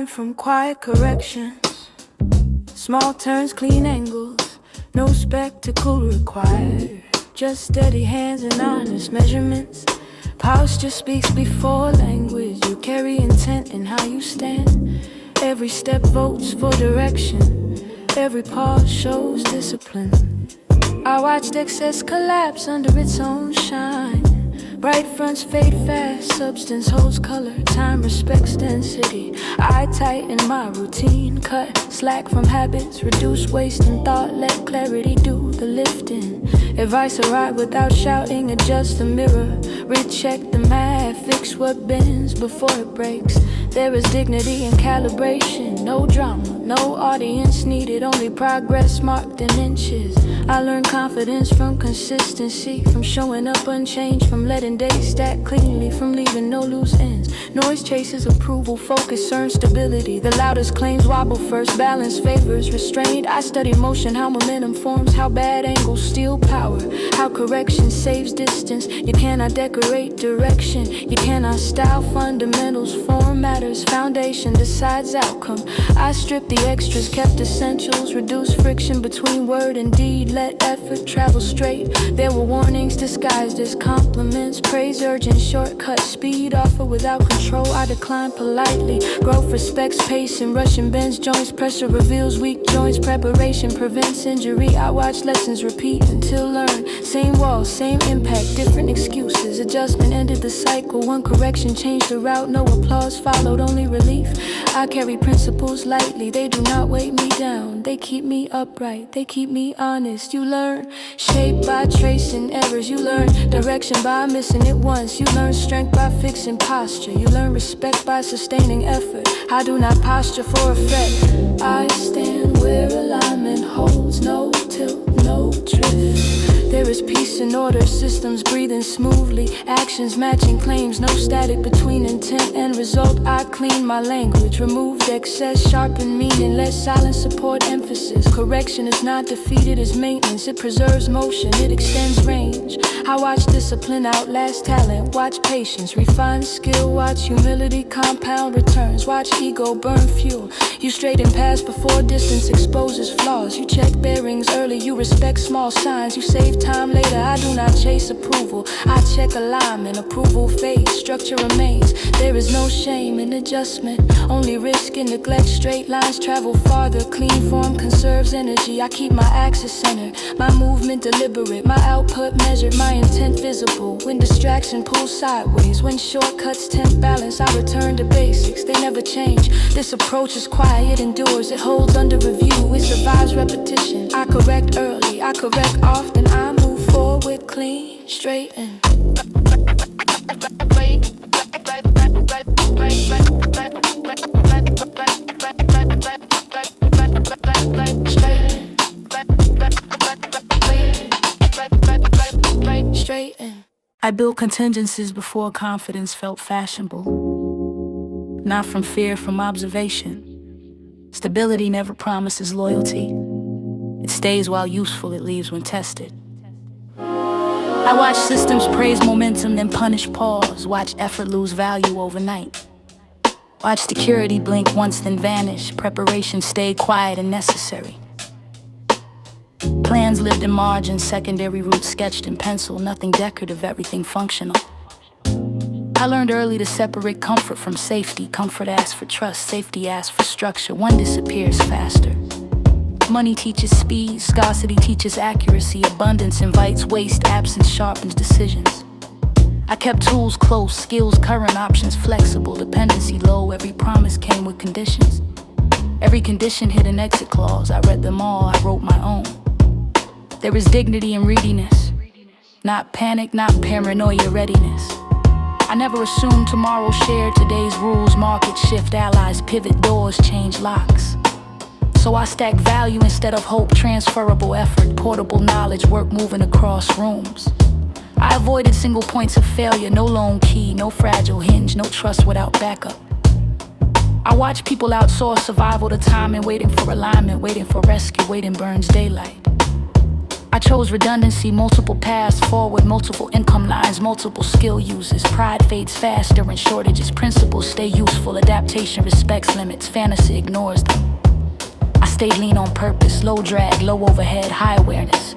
learn from quiet corrections. Small turns, clean angles, no spectacle required. Just steady hands and honest measurements. Posture speaks before language. You carry intent in how you stand. Every step votes for direction. Every pause shows discipline. I watched excess collapse under its own shine. Bright fronts fade fast, substance holds color, time respects density. I tighten my routine, cut slack from habits, reduce waste in thought, let clarity do the lifting. Advice arrive without shouting, adjust the mirror, recheck the math, fix what bends before it breaks. There is dignity in calibration, no drama, no audience needed, only progress marked in inches. I learned confidence from consistency, from showing up unchanged, from letting days stack cleanly, from leaving no loose ends. Noise chases approval, focus earns stability. The loudest claims wobble first, balance favors restraint. I study motion, how momentum forms, how bad angles steal power, how correction saves distance. You cannot decorate direction, you cannot style fundamentals. Form matters, foundation decides outcome. I stripped the extras, kept essentials, reduced friction between word and deed, let effort travel straight. There were warnings disguised as compliments, praise urgent, shortcut, speed offer without control. I decline politely. Growth respects pace and rushing bends joints. Pressure reveals weak joints. Preparation prevents injury. I watch lessons repeat until learned. Same wall, same impact, different excuses. Adjustment ended the cycle. One correction changed the route. No applause followed, only relief. I carry principles lightly. They do not weigh me down. They keep me upright. They keep me honest. You learn shape by tracing errors. You learn direction by missing it once. You learn strength by fixing posture. You learn respect by sustaining effort. I do not posture for effect. I stand where alignment holds, no tilt, no drift. There is peace and order, systems breathing smoothly, actions matching claims, no static between intent and result. I clean my language, removed excess, sharpen meaning, let silence support emphasis. Correction is not defeated, it's maintenance. It preserves motion, it extends range. I watch discipline outlast talent, watch patience, refine skill, watch humility compound returns, watch ego burn fuel. You straighten past before distance exposes flaws. You check bearings early, you respect small signs. You save time later, I do not chase approval. I check alignment, approval fades, structure remains. There is no shame in adjustment, only risk in neglect. Straight lines travel farther, clean form conserves energy. I keep my axis centered, my movement deliberate, my output measured, my intent visible. When distraction pulls sideways, when shortcuts tempt balance, I return to basics, they never change. This approach is quiet, it endures, it holds under review, it survives repetition. I correct early, I correct often, I move forward clean, straighten. I built contingencies before confidence felt fashionable. Not from fear, from observation. Stability never promises loyalty. It stays while useful, it leaves when tested. I watch systems praise momentum, then punish pause. Watch effort lose value overnight. Watch security blink once, then vanish. Preparation stay quiet and necessary. Plans lived in margin, secondary routes sketched in pencil. Nothing decorative, everything functional. I learned early to separate comfort from safety. Comfort asks for trust, safety asks for structure. One disappears faster. Money teaches speed, scarcity teaches accuracy. Abundance invites waste, absence sharpens decisions. I kept tools close, skills current, options flexible. Dependency low, every promise came with conditions. Every condition hid an exit clause. I read them all, I wrote my own. There is dignity in readiness, not panic, not paranoia, readiness. I never assumed tomorrow shared today's rules. Market shift, allies pivot, doors change locks. So I stack value instead of hope, transferable effort, portable knowledge, work moving across rooms. I avoided single points of failure, no lone key, no fragile hinge, no trust without backup. I watch people outsource survival to time and waiting for alignment, waiting for rescue, waiting burns daylight. I chose redundancy, multiple paths forward, multiple income lines, multiple skill uses. Pride fades fast during shortages. Principles stay useful. Adaptation respects limits. Fantasy ignores them. I stayed lean on purpose. Low drag, low overhead, high awareness.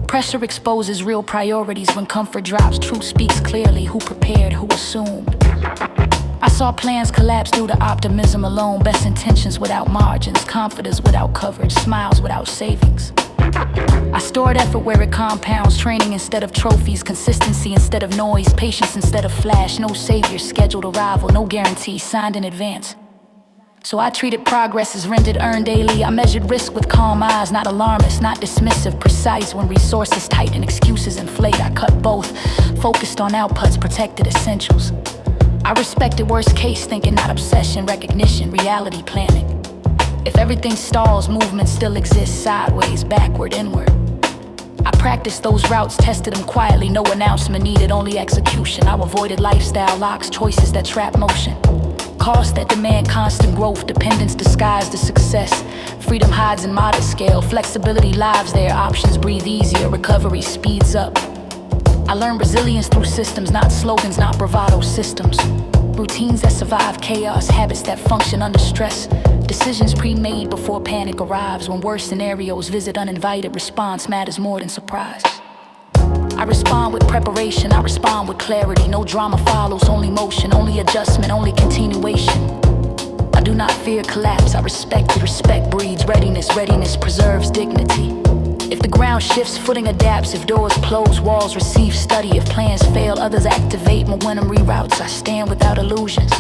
Pressure exposes real priorities. When comfort drops, truth speaks clearly. Who prepared, who assumed? I saw plans collapse due to optimism alone. Best intentions without margins. Confidence without coverage. Smiles without savings. I stored effort where it compounds. Training instead of trophies. Consistency instead of noise. Patience instead of flash. No savior, scheduled arrival. No guarantee, signed in advance. So I treated progress as rendered earned daily. I measured risk with calm eyes, not alarmist, not dismissive. Precise when resources tight and excuses inflate. I cut both, focused on outputs, protected essentials. I respected worst case thinking, not obsession. Recognition, reality planning. If everything stalls, movement still exists. Sideways, backward, inward. I practiced those routes, tested them quietly. No announcement needed, only execution. I avoided lifestyle locks, choices that trap motion. Costs that demand constant growth. Dependence disguised as success. Freedom hides in modest scale. Flexibility lives there. Options breathe easier. Recovery speeds up. I learned resilience through systems, not slogans, not bravado systems. Routines that survive chaos. Habits that function under stress. Decisions pre-made before panic arrives. When worst scenarios visit uninvited, response matters more than surprise. I respond with preparation, I respond with clarity. No drama follows, only motion, only adjustment, only continuation. I do not fear collapse, I respect it. Respect breeds readiness, readiness preserves dignity. If the ground shifts, footing adapts. If doors close, walls receive study. If plans fail, others activate. Momentum reroutes, I stand without illusions.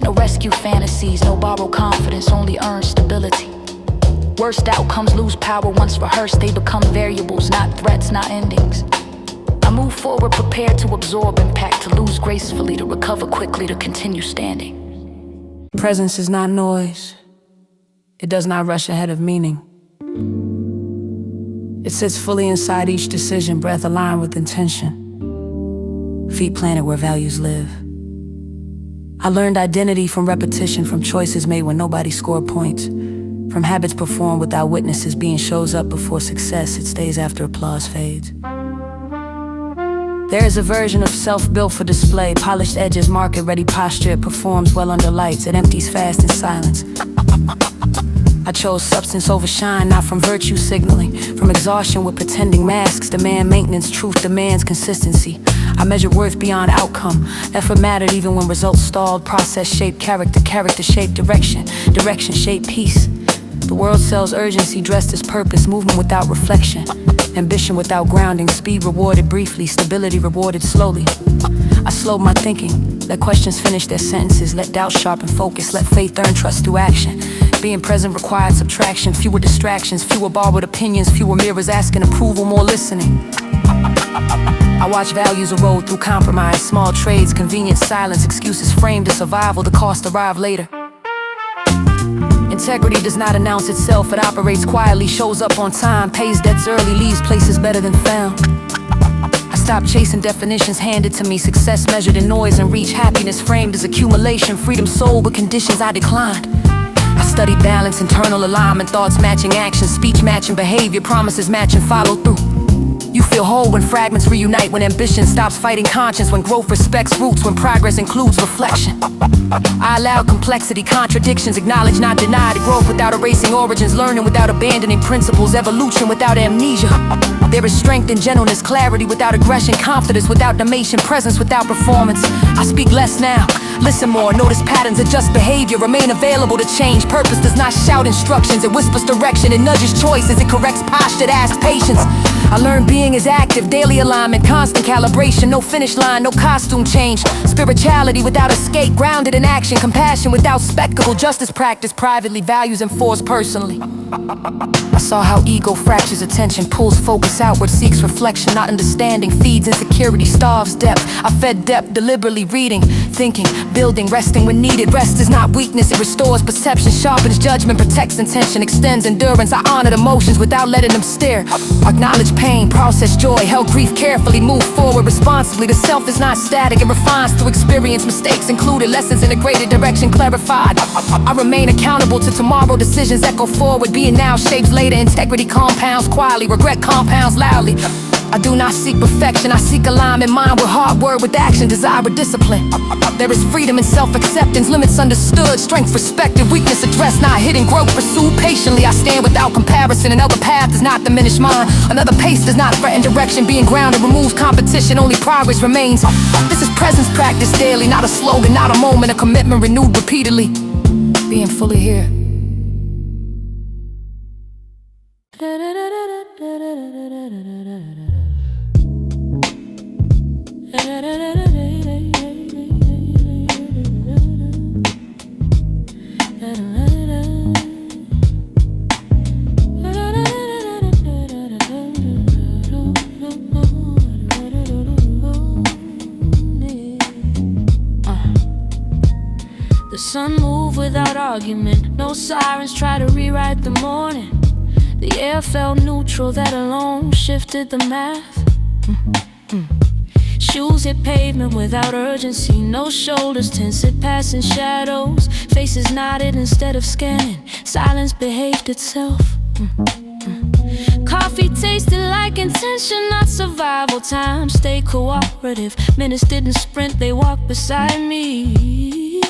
No rescue fantasies, no borrowed confidence, only earned stability. Worst outcomes lose power once rehearsed. They become variables, not threats, not endings. I move forward prepared to absorb impact, to lose gracefully, to recover quickly, to continue standing. Presence is not noise. It does not rush ahead of meaning. It sits fully inside each decision, breath aligned with intention. Feet planted where values live. I learned identity from repetition, from choices made when nobody scored points. From habits performed without witnesses. Being shows up before success, it stays after applause fades. There is a version of self built for display. Polished edges, market-ready posture. It performs well under lights. It empties fast in silence. I chose substance over shine, not from virtue signaling. From exhaustion with pretending masks. Demand maintenance, truth demands consistency. I measured worth beyond outcome. Effort mattered even when results stalled. Process shaped character, character shaped direction. Direction shaped peace. The world sells urgency dressed as purpose. Movement without reflection. Ambition without grounding. Speed rewarded briefly, stability rewarded slowly. I slowed my thinking. Let questions finish their sentences. Let doubt sharpen focus. Let faith earn trust through action. Being present required subtraction. Fewer distractions, fewer borrowed opinions. Fewer mirrors asking approval, more listening. I watch values erode through compromise. Small trades, convenient silence. Excuses framed as survival. The cost arrive later. Integrity does not announce itself. It operates quietly, shows up on time. Pays debts early, leaves places better than found. I stopped chasing definitions handed to me. Success measured in noise and reach. Happiness framed as accumulation. Freedom sold with conditions I declined. I studied balance, internal alignment. Thoughts matching action. Speech matching behavior. Promises matching follow through. You feel whole when fragments reunite. When ambition stops fighting conscience. When growth respects roots. When progress includes reflection. I allow complexity, contradictions. Acknowledge, not denied. Growth without erasing origins. Learning without abandoning principles. Evolution without amnesia. There is strength in gentleness. Clarity without aggression. Confidence without damnation. Presence without performance. I speak less now. Listen more. Notice patterns. Adjust behavior. Remain available to change. Purpose does not shout instructions. It whispers direction. It nudges choices. It corrects posture. It asks patience. I learned being is active, daily alignment, constant calibration, no finish line, no costume change. Spirituality without escape, grounded in action, compassion without spectacle, justice practiced privately, values enforced personally. I saw how ego fractures attention, pulls focus outward, seeks reflection, not understanding, feeds insecurity, starves depth. I fed depth, deliberately reading, thinking, building, resting when needed. Rest is not weakness, it restores perception, sharpens judgment, protects intention, extends endurance. I honored emotions without letting them steer. Acknowledge pain, process joy, held grief carefully, move forward responsibly. The self is not static, it refines through experience, mistakes included, lessons integrated, direction clarified. I remain accountable to tomorrow, decisions echo forward, being now shapes later, integrity compounds quietly, regret compounds loudly. I do not seek perfection, I seek alignment, mind with hard word with action, desire with discipline. There is freedom in self-acceptance, limits understood, strength respected, weakness addressed, not hidden, growth pursued patiently. I stand without comparison, another path does not diminish mine, another pace does not threaten direction, being grounded removes competition, only progress remains. This is presence practiced daily, not a slogan, not a moment, a commitment renewed repeatedly, being fully here. The sun moved without argument, no sirens try to rewrite the morning. The air felt neutral, that alone shifted the math. Shoes hit pavement without urgency, no shoulders tense, it passing shadows. Faces nodded instead of scanning, silence behaved itself. Coffee tasted like intention, not survival. Time stayed cooperative, minutes didn't sprint, they walked beside me.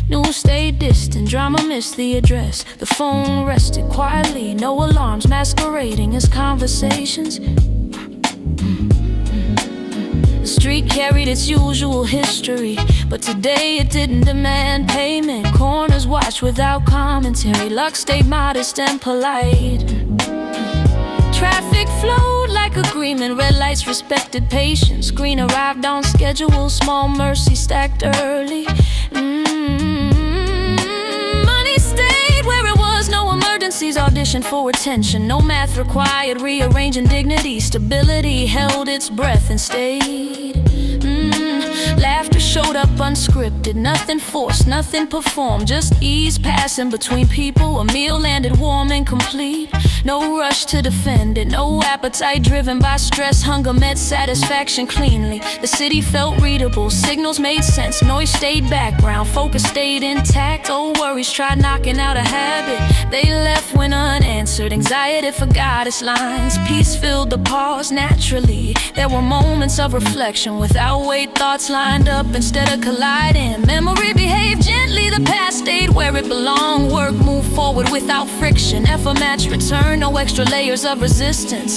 News stayed distant, drama missed the address. The phone rested quietly, no alarms masquerading as conversations. The street carried its usual history, but today it didn't demand payment. Corners watched without commentary, luck stayed modest and polite. Traffic flowed like agreement, red lights respected patience. Green arrived on schedule, small mercy stacked early. Money stayed where it was, no emergencies auditioned for attention. No math required, rearranging dignity. Stability held its breath and stayed. Laughter showed up unscripted, nothing forced, nothing performed. Just ease passing between people, a meal landed warm and complete. No rush to defend it, no appetite driven by stress. Hunger met satisfaction cleanly. The city felt readable, signals made sense. Noise stayed background, focus stayed intact. Old worries tried knocking out a habit, they left when unanswered. Anxiety forgot its lines, peace filled the pause naturally. There were moments of reflection without weight, thoughts lined up instead of colliding. Memory behaved gently, the past stayed where it belonged. Work moved forward without friction, effort matched return, no extra layers of resistance.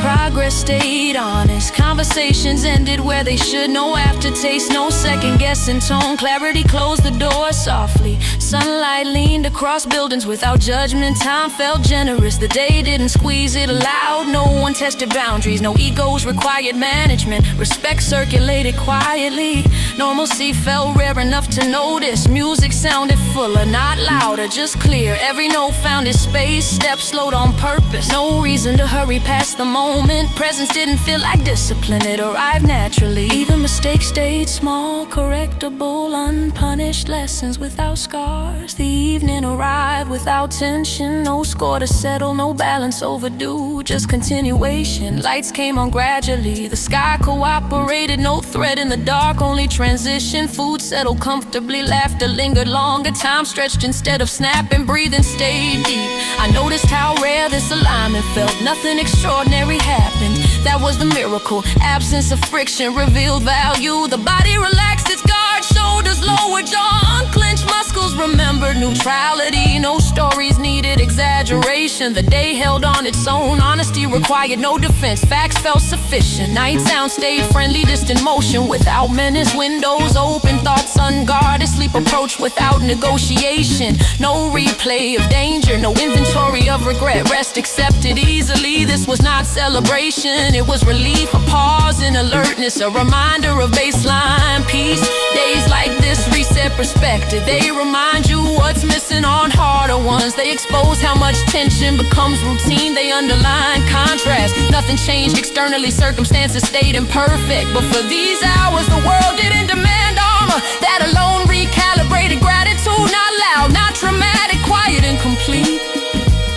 Progress stayed honest, conversations ended where they should. No aftertaste, no second guessing tone. Clarity closed the door softly. Sunlight leaned across buildings without judgment. Time felt generous, the day didn't squeeze, it allowed. No one tested boundaries, no egos required management. Respect circulated quietly, normalcy felt rare enough to notice. Music sounded fuller, not louder, just clear. Every note found its space, steps slowed on purpose. No reason to hurry past the moment. Presence didn't feel like discipline, it arrived naturally. Even mistakes stayed small, correctable, unpunished. Lessons without scars. The evening arrived without tension. No score to settle, no balance overdue, just continuation. Lights came on gradually, the sky cooperated. No threat in the dark, only transition. Food settled comfortably, laughter lingered longer. Time stretched instead of snapping, breathing stayed deep. I noticed how rare this alignment felt. Nothing extraordinary happened, that was the miracle. Absence of friction revealed value. The body relaxed its guard, shoulders lowered, jaw unclenched, muscles remembered neutrality. No stories needed exaggeration, the day held on its own. Honesty required no defense, facts felt sufficient. Night sound stayed friendly, distant motion without menace. Windows open, thoughts unguarded, sleep approached without negotiation. No replay of danger, no inventory of regret. Rest accepted easily, this was not celebration, it was relief. A pause in alertness, a reminder of baseline peace. Days like this reset perspective, they remind you what's missing on harder ones. They expose how much tension becomes routine, they underline contrast. Nothing changed externally, circumstances stayed imperfect, but for these hours the world didn't demand armor. That alone recalibrated gratitude, not loud, not traumatic, quiet and complete.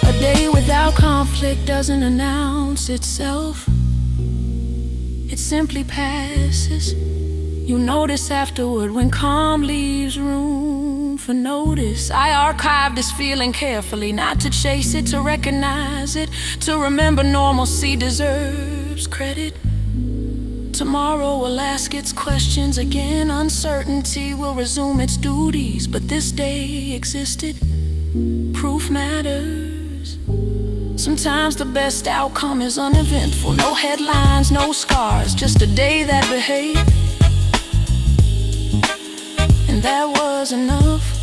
A day without conflict, conflict doesn't announce itself, it simply passes. You notice afterward when calm leaves room for notice. I archive this feeling carefully, not to chase it, to recognize it, to remember normalcy deserves credit. Tomorrow will ask its questions again. Uncertainty will resume its duties, but this day existed. Proof matters. Sometimes the best outcome is uneventful. No headlines, no scars, just a day that behaved. And that was enough.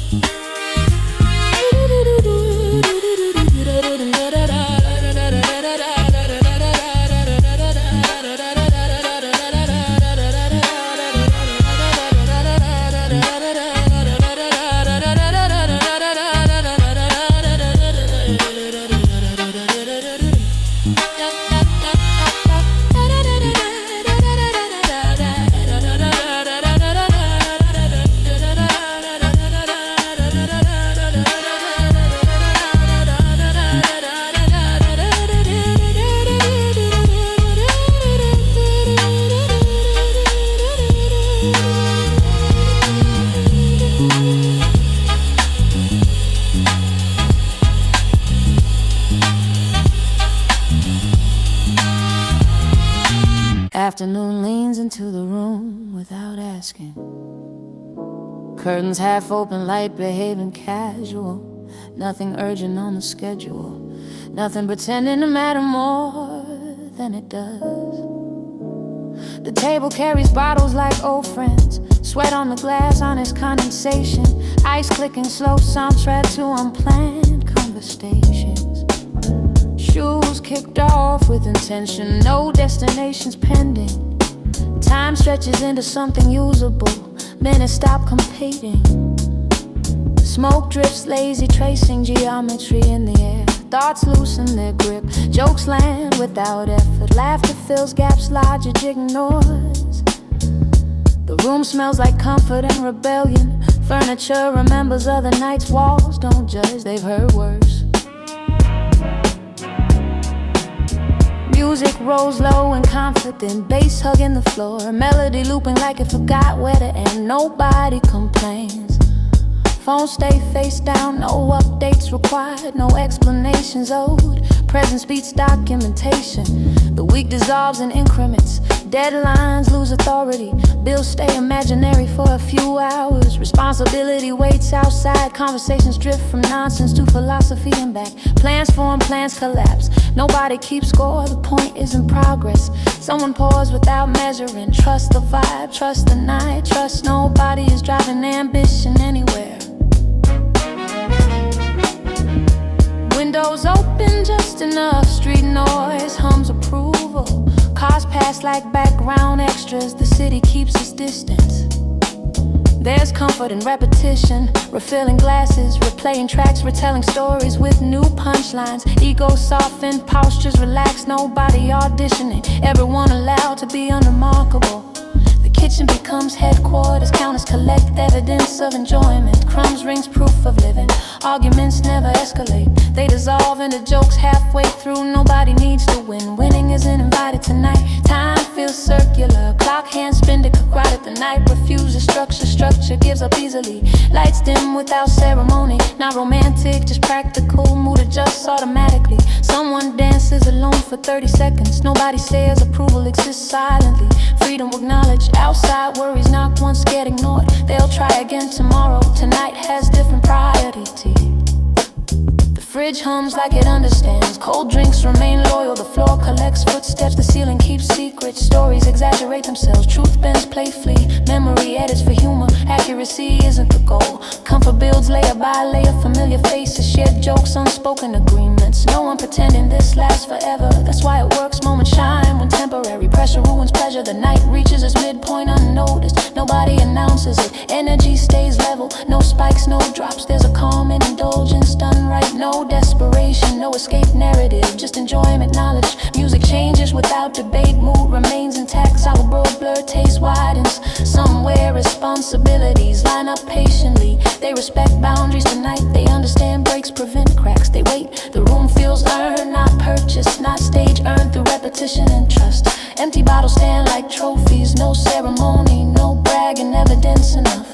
Afternoon leans into the room without asking. Curtains half open, light behaving casual. Nothing urgent on the schedule. Nothing pretending to matter more than it does. The table carries bottles like old friends. Sweat on the glass, honest condensation. Ice clicking, slow soundtrack to unplanned conversations. Shoes kicked off with intention, no destinations pending. Time stretches into something usable, minutes stop competing. Smoke drifts lazy, tracing geometry in the air. Thoughts loosen their grip, jokes land without effort. Laughter fills gaps logic ignores. The room smells like comfort and rebellion. Furniture remembers other nights, walls don't judge, they've heard worse. Music rolls low and confident, bass hugging the floor, melody looping like it forgot where to end. Nobody complains. Phone stay face down, no updates required, no explanations owed. Presence beats documentation. The week dissolves in increments. Deadlines lose authority. Bills stay imaginary for a few hours. Responsibility waits outside. Conversations drift from nonsense to philosophy and back. Plans form, plans collapse. Nobody keeps score, the point is in progress. Someone pause without measuring. Trust the vibe, trust the night. Trust nobody is driving ambition anywhere. Windows open just enough, street noise hums approval. Cars pass like background extras, the city keeps its distance. There's comfort in repetition, refilling glasses, replaying tracks, retelling stories with new punchlines. Ego softened, postures relaxed, nobody auditioning. Everyone allowed to be unremarkable. The kitchen becomes headquarters, counters collect evidence of enjoyment. Crumbs rings proof of living, arguments never escalate. They dissolve into jokes halfway through, nobody needs to win. Winning isn't invited tonight, time feels circular. Clock hands spin to cook right at the night. Refuses structure, structure gives up easily. Lights dim without ceremony, not romantic, just practical. Mood adjusts automatically. Someone dances alone for 30 seconds. Nobody says approval exists silently. Freedom acknowledged, outside worries knock once get ignored. They'll try again tomorrow, tonight has different priority. The fridge hums like it understands. Cold drinks remain loyal, the floor collects footsteps. The ceiling keeps secrets, stories exaggerate themselves. Truth bends playfully, memory edits for humor. Accuracy isn't the goal. Comfort builds layer by layer, familiar faces, shared jokes, unspoken agreements. No one pretending this lasts forever. That's why it works, moments shine when temporary. Pressure ruins pleasure, the night reaches its midpoint unnoticed. Nobody announces it, energy stays level. No spikes, no drops, there's a calm and indulgence done right. No desperation, no escape narrative, just enjoyment, knowledge. Music changes without debate, mood remains intact. Solid broad blur, taste widens. Somewhere is responsibilities line up patiently. They respect boundaries tonight. They understand breaks prevent cracks. They wait. The room feels earned, not purchased, not stage earned through repetition and trust. Empty bottles stand like trophies. No ceremony, no bragging, evidence enough.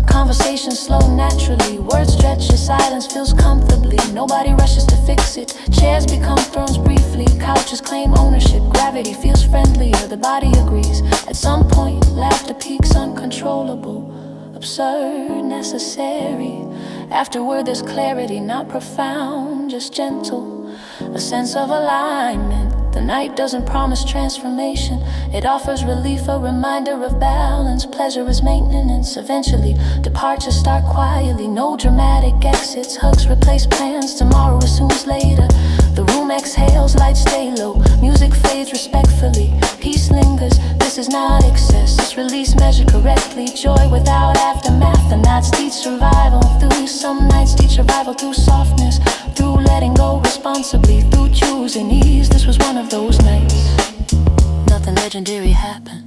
Conversations slow naturally. Words stretch as silence fills comfortably. Nobody rushes to fix it. Chairs become thrones briefly. Couches claim ownership. Gravity feels friendlier. The body agrees. At some point, laughter peaks uncontrollable. Absurd, necessary. Afterward, there's clarity, not profound, just gentle. A sense of alignment. The night doesn't promise transformation. It offers relief, a reminder of balance. Pleasure is maintenance. Eventually, departures start quietly. No dramatic exits. Hugs replace plans. Tomorrow assumes later. The room exhales, lights stay low. Music fades respectfully. Peace lingers. This is not excess. It's release measured correctly. Joy without aftermath. The nights teach survival. Through some nights teach survival through softness. Through letting go responsibly. Through choosing ease. This was one of those nights. Nothing legendary happened.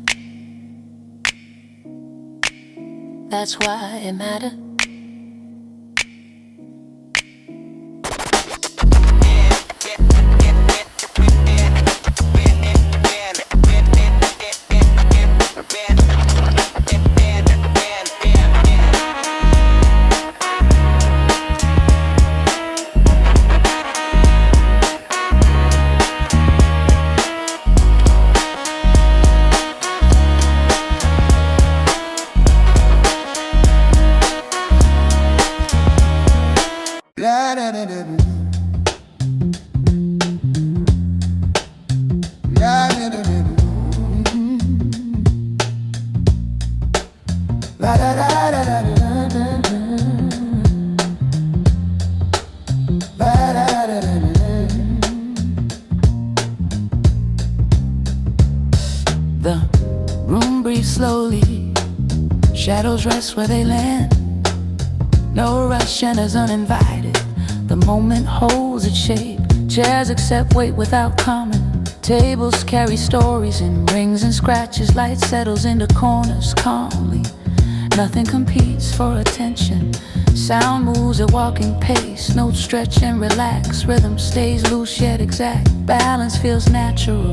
That's why it mattered. The room breathes slowly. Shadows rest where they land. No rush, enters uninvited. The moment holds its shape. Chairs accept weight without comment. Tables carry stories in rings and scratches. Light settles into corners calmly. Nothing competes for attention. Sound moves at walking pace. Notes stretch and relax. Rhythm stays loose yet exact. Balance feels natural.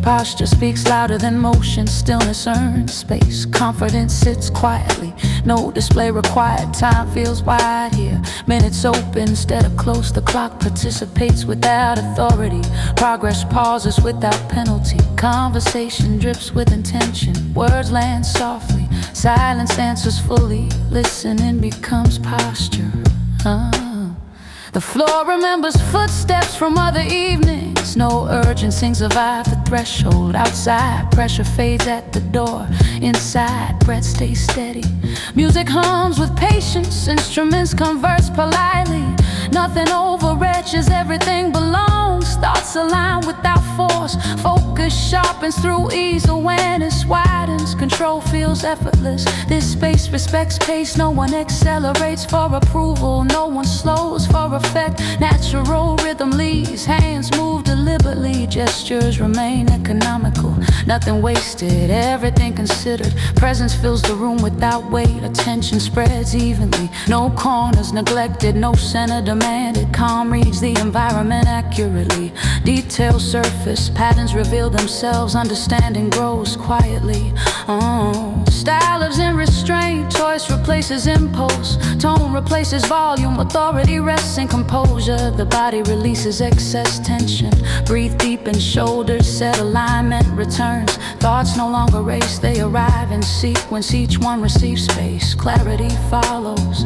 Posture speaks louder than motion. Stillness earns space. Confidence sits quietly. No display required. Time feels wide here. Minutes open instead of close. The clock participates without authority. Progress pauses without penalty. Conversation drips with intention. Words land softly. Silence answers fully. Listening becomes posture. The floor remembers footsteps from other evenings. No urgency survive the threshold. Outside, pressure fades at the door. Inside, breath stays steady. Music hums with patience. Instruments converse politely. Nothing overreaches, everything belongs. Thoughts align without force. Focus sharpens through ease. Awareness widens. Control feels effortless. This space respects pace. No one accelerates for approval. No one slows for effect. Natural rhythm leads. Hands move deliberately. Gestures remain economical. Nothing wasted, everything considered. Presence fills the room without weight. Attention spreads evenly. No corners neglected. No center demanded. Calm reads the environment accurately. Details surface. Patterns reveal themselves. Understanding grows quietly. Style lives in restraint. Choice replaces impulse. Tone replaces volume. Authority rests in composure. The body releases excess tension. Breathe deep in shoulders. Set alignment returns. Thoughts no longer race. They arrive in sequence. Each one receives space. Clarity follows.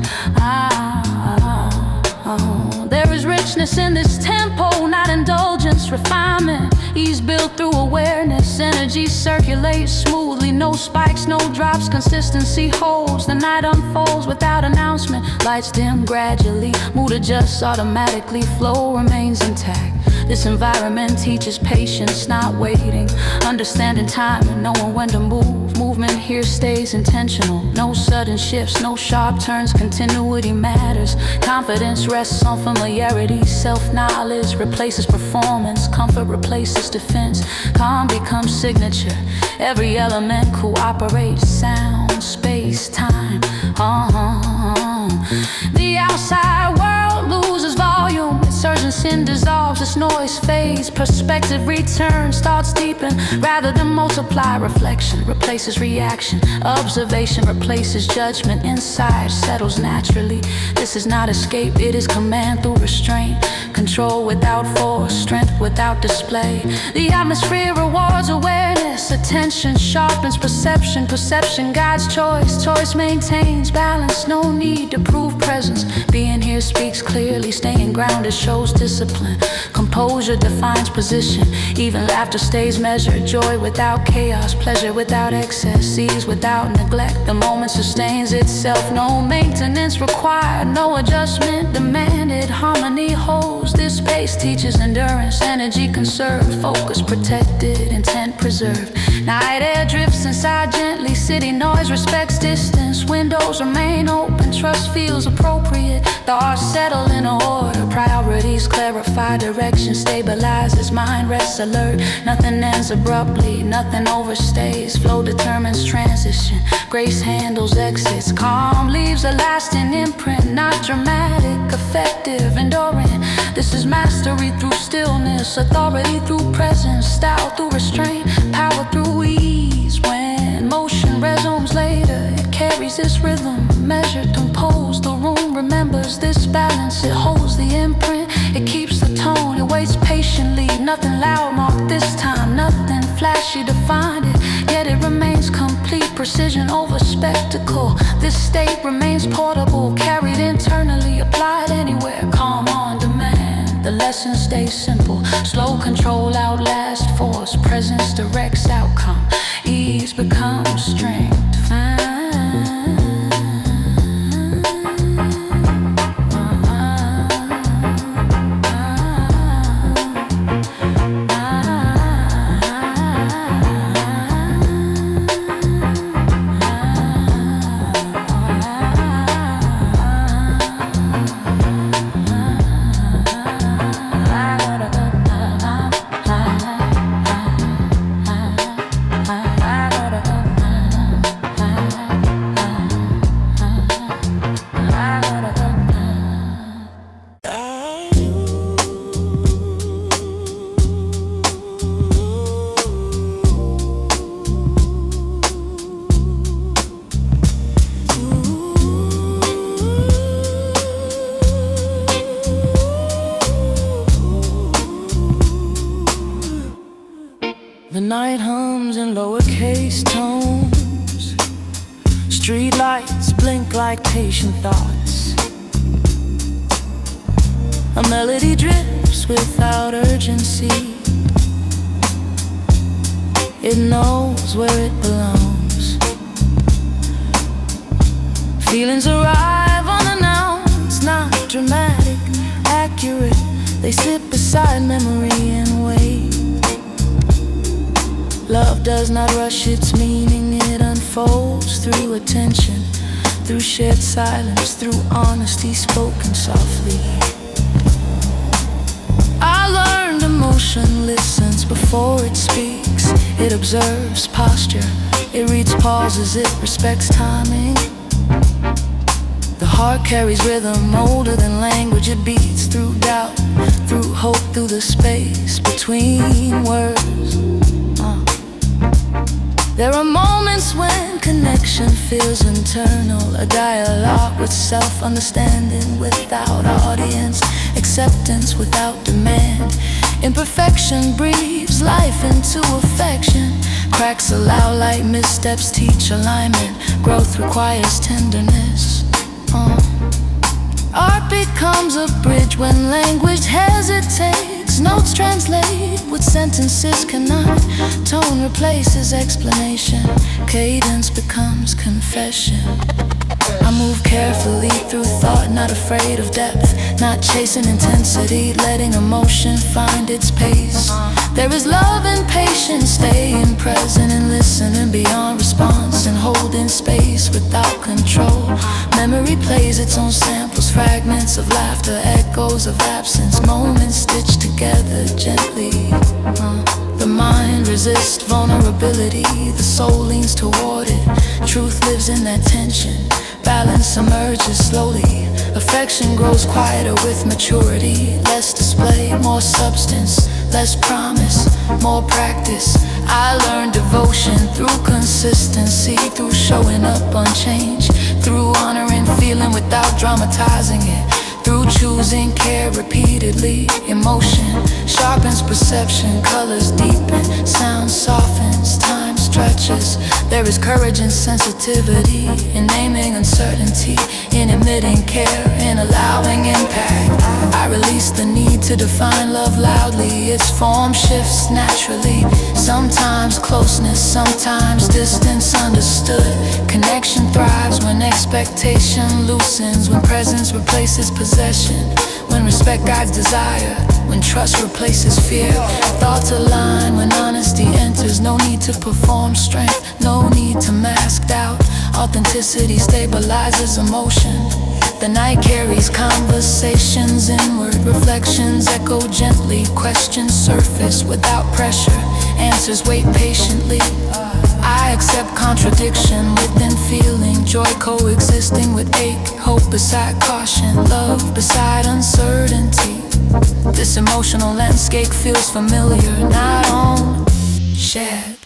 There is richness in this tempo, not indulgence, refinement. Ease built through awareness, energy circulates smoothly. No spikes, no drops, consistency holds. The night unfolds without announcement. Lights dim gradually, mood adjusts automatically. Flow remains intact. This environment teaches patience, not waiting. Understanding time and knowing when to move. Movement here stays intentional. No sudden shifts, no sharp turns. Continuity matters. Confidence rests on familiarity. Self-knowledge replaces performance. Comfort replaces defense. Calm becomes signature. Every element cooperates. Sound space-time. The outside world loses volume. Urgency dissolves, its noise fades. Perspective returns, thoughts deepen rather than multiply. Reflection replaces reaction. Observation replaces judgment. Insight settles naturally. This is not escape, it is command through restraint. Control without force, strength without display. The atmosphere rewards awareness. Attention sharpens perception. Perception guides choice. Choice maintains balance. No need to prove presence. Being here speaks clearly. Staying grounded shows discipline. Composure defines position. Even laughter stays measured. Joy without chaos. Pleasure without excess. Ease without neglect. The moment sustains itself. No maintenance required. No adjustment demanded. Harmony holds this space. Teaches endurance. Energy conserved. Focus protected. Intent preserved. Night air drifts inside gently. City noise respects distance. Windows remain open. Trust feels appropriate. Thoughts settle in order. Priorities clarify. Direction stabilizes. Mind rests alert. Nothing ends abruptly. Nothing overstays. Flow determines transition. Grace handles exits. Calm leaves a lasting imprint. Not dramatic, effective, enduring. This is mastery through stillness. Authority through presence. Style through restraint. Power through ease. When motion resumes later, it carries this rhythm. Measured, composed. The room remembers this balance. It holds the imprint. It keeps the tone. It waits patiently. Nothing loud marked this time. Nothing flashy defined it. Yet it remains complete. Precision over spectacle. This state remains portable. Carried internally. Applied anywhere. Calm on demand. The lesson stays simple. Slow control outlasts force. Presence directs outcome. Ease becomes strength. The night hums in lowercase tones. Street lights blink like patient thoughts. A melody drifts without urgency. It knows where it belongs. Feelings arrive unannounced, not dramatic, accurate. They sit beside memory and wait. Love does not rush its meaning, it unfolds through attention, through shared silence, through honesty spoken softly. I learned emotion listens before it speaks. It observes posture, it reads pauses, it respects timing. The heart carries rhythm older than language. It beats through doubt, through hope, through the space between words. There are moments when connection feels internal, a dialogue with self-understanding without audience, acceptance without demand. Imperfection breathes life into affection. Cracks allow light, missteps teach alignment. Growth requires tenderness. Art becomes a bridge when language hesitates. Notes translate what sentences cannot. Tone replaces explanation. Cadence becomes confession. I move carefully through thought, not afraid of depth, not chasing intensity, letting emotion find its pace. There is love and patience, staying present and listening beyond response, and holding space without control. Memory plays its own samples, fragments of laughter, echoes of absence, moments stitched together gently. The mind resists vulnerability, the soul leans toward it. truth lives in that tension. Balance emerges slowly. Affection grows quieter with maturity. Less display, more substance. Less promise, more practice. I learned devotion through consistency, through showing up unchanged, through honoring feeling without dramatizing it, through choosing care repeatedly. Emotion sharpens perception, colors deepen, sound softens, time stretches. There is courage and sensitivity in naming uncertainty, in admitting care, in allowing impact. I release the need to define love loudly. Its form shifts naturally. Sometimes closeness, sometimes distance understood. Connection thrives when expectation loosens, when presence replaces possession, when respect guides desire, when trust replaces fear. Thoughts align when honesty enters. No need to perform strength, no need to mask doubt. Authenticity stabilizes emotion. The night carries conversations inward. Reflections echo gently. Questions surface without pressure. Answers wait patiently. I accept contradiction within feeling. Joy coexisting with ache. Hope beside caution. Love beside uncertainty. This emotional landscape feels familiar. Not owned, shared,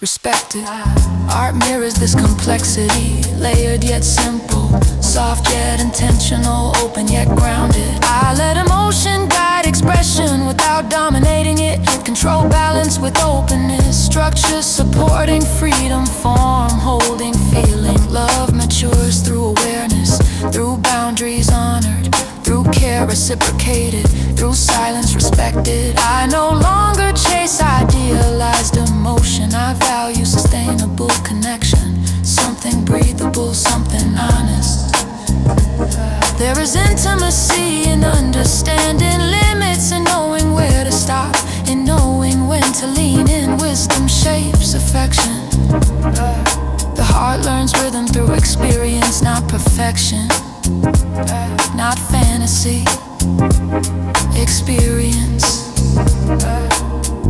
respected. Art mirrors this complexity. Layered yet simple. Soft yet intentional. Open yet grounded. I let emotion guide expression without dominating it. Control balance with openness. Structure supporting freedom. Form holding feeling. Love matures through awareness. Through boundaries honored. Through care reciprocated. Through silence respected. I no longer chase idealized emotion. I value sustainable connection. Something breathable, something honest. There is intimacy in understanding limits and knowing where to stop, and knowing when to lean in. Wisdom shapes affection. The heart learns rhythm through experience, not perfection, not fantasy. Experience.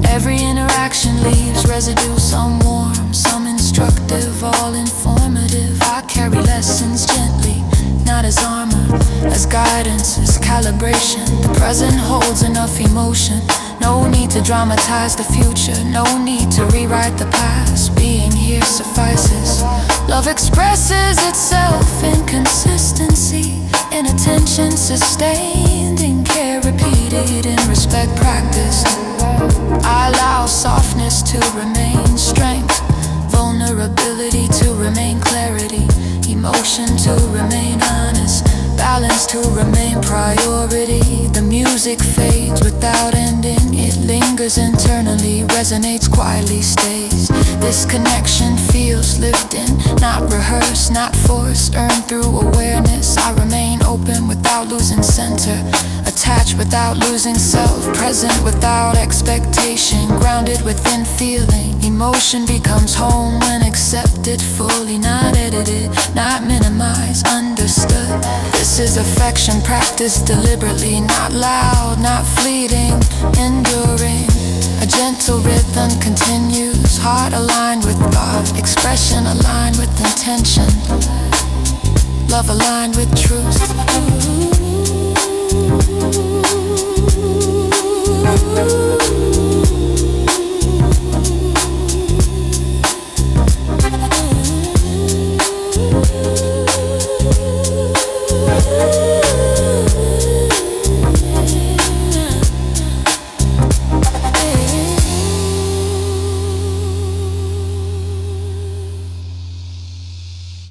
Every interaction leaves residue, some warm, some instructive, all informative. I carry lessons gently, not as armor, as guidance, as calibration. The present holds enough emotion. No need to dramatize the future, no need to rewrite the past. Being here suffices. Love expresses itself in consistency, in attention sustained, in care repeated, in respect practiced. I allow softness to remain strength, vulnerability to remain clarity, emotion to remain honest, balance to remain priority. The music fades without ending. It lingers internally, resonates quietly, stays. This connection feels lived in, not rehearsed, not forced, earned through awareness. I remain open without losing center, attached without losing self, present without expectation, grounded within feeling. Emotion becomes home when accepted fully, not edited, not minimized, understood. This is affection practiced deliberately, not loud, not fleeting, enduring. A gentle rhythm continues, heart aligned with thought, expression aligned with intention, love aligned with truth.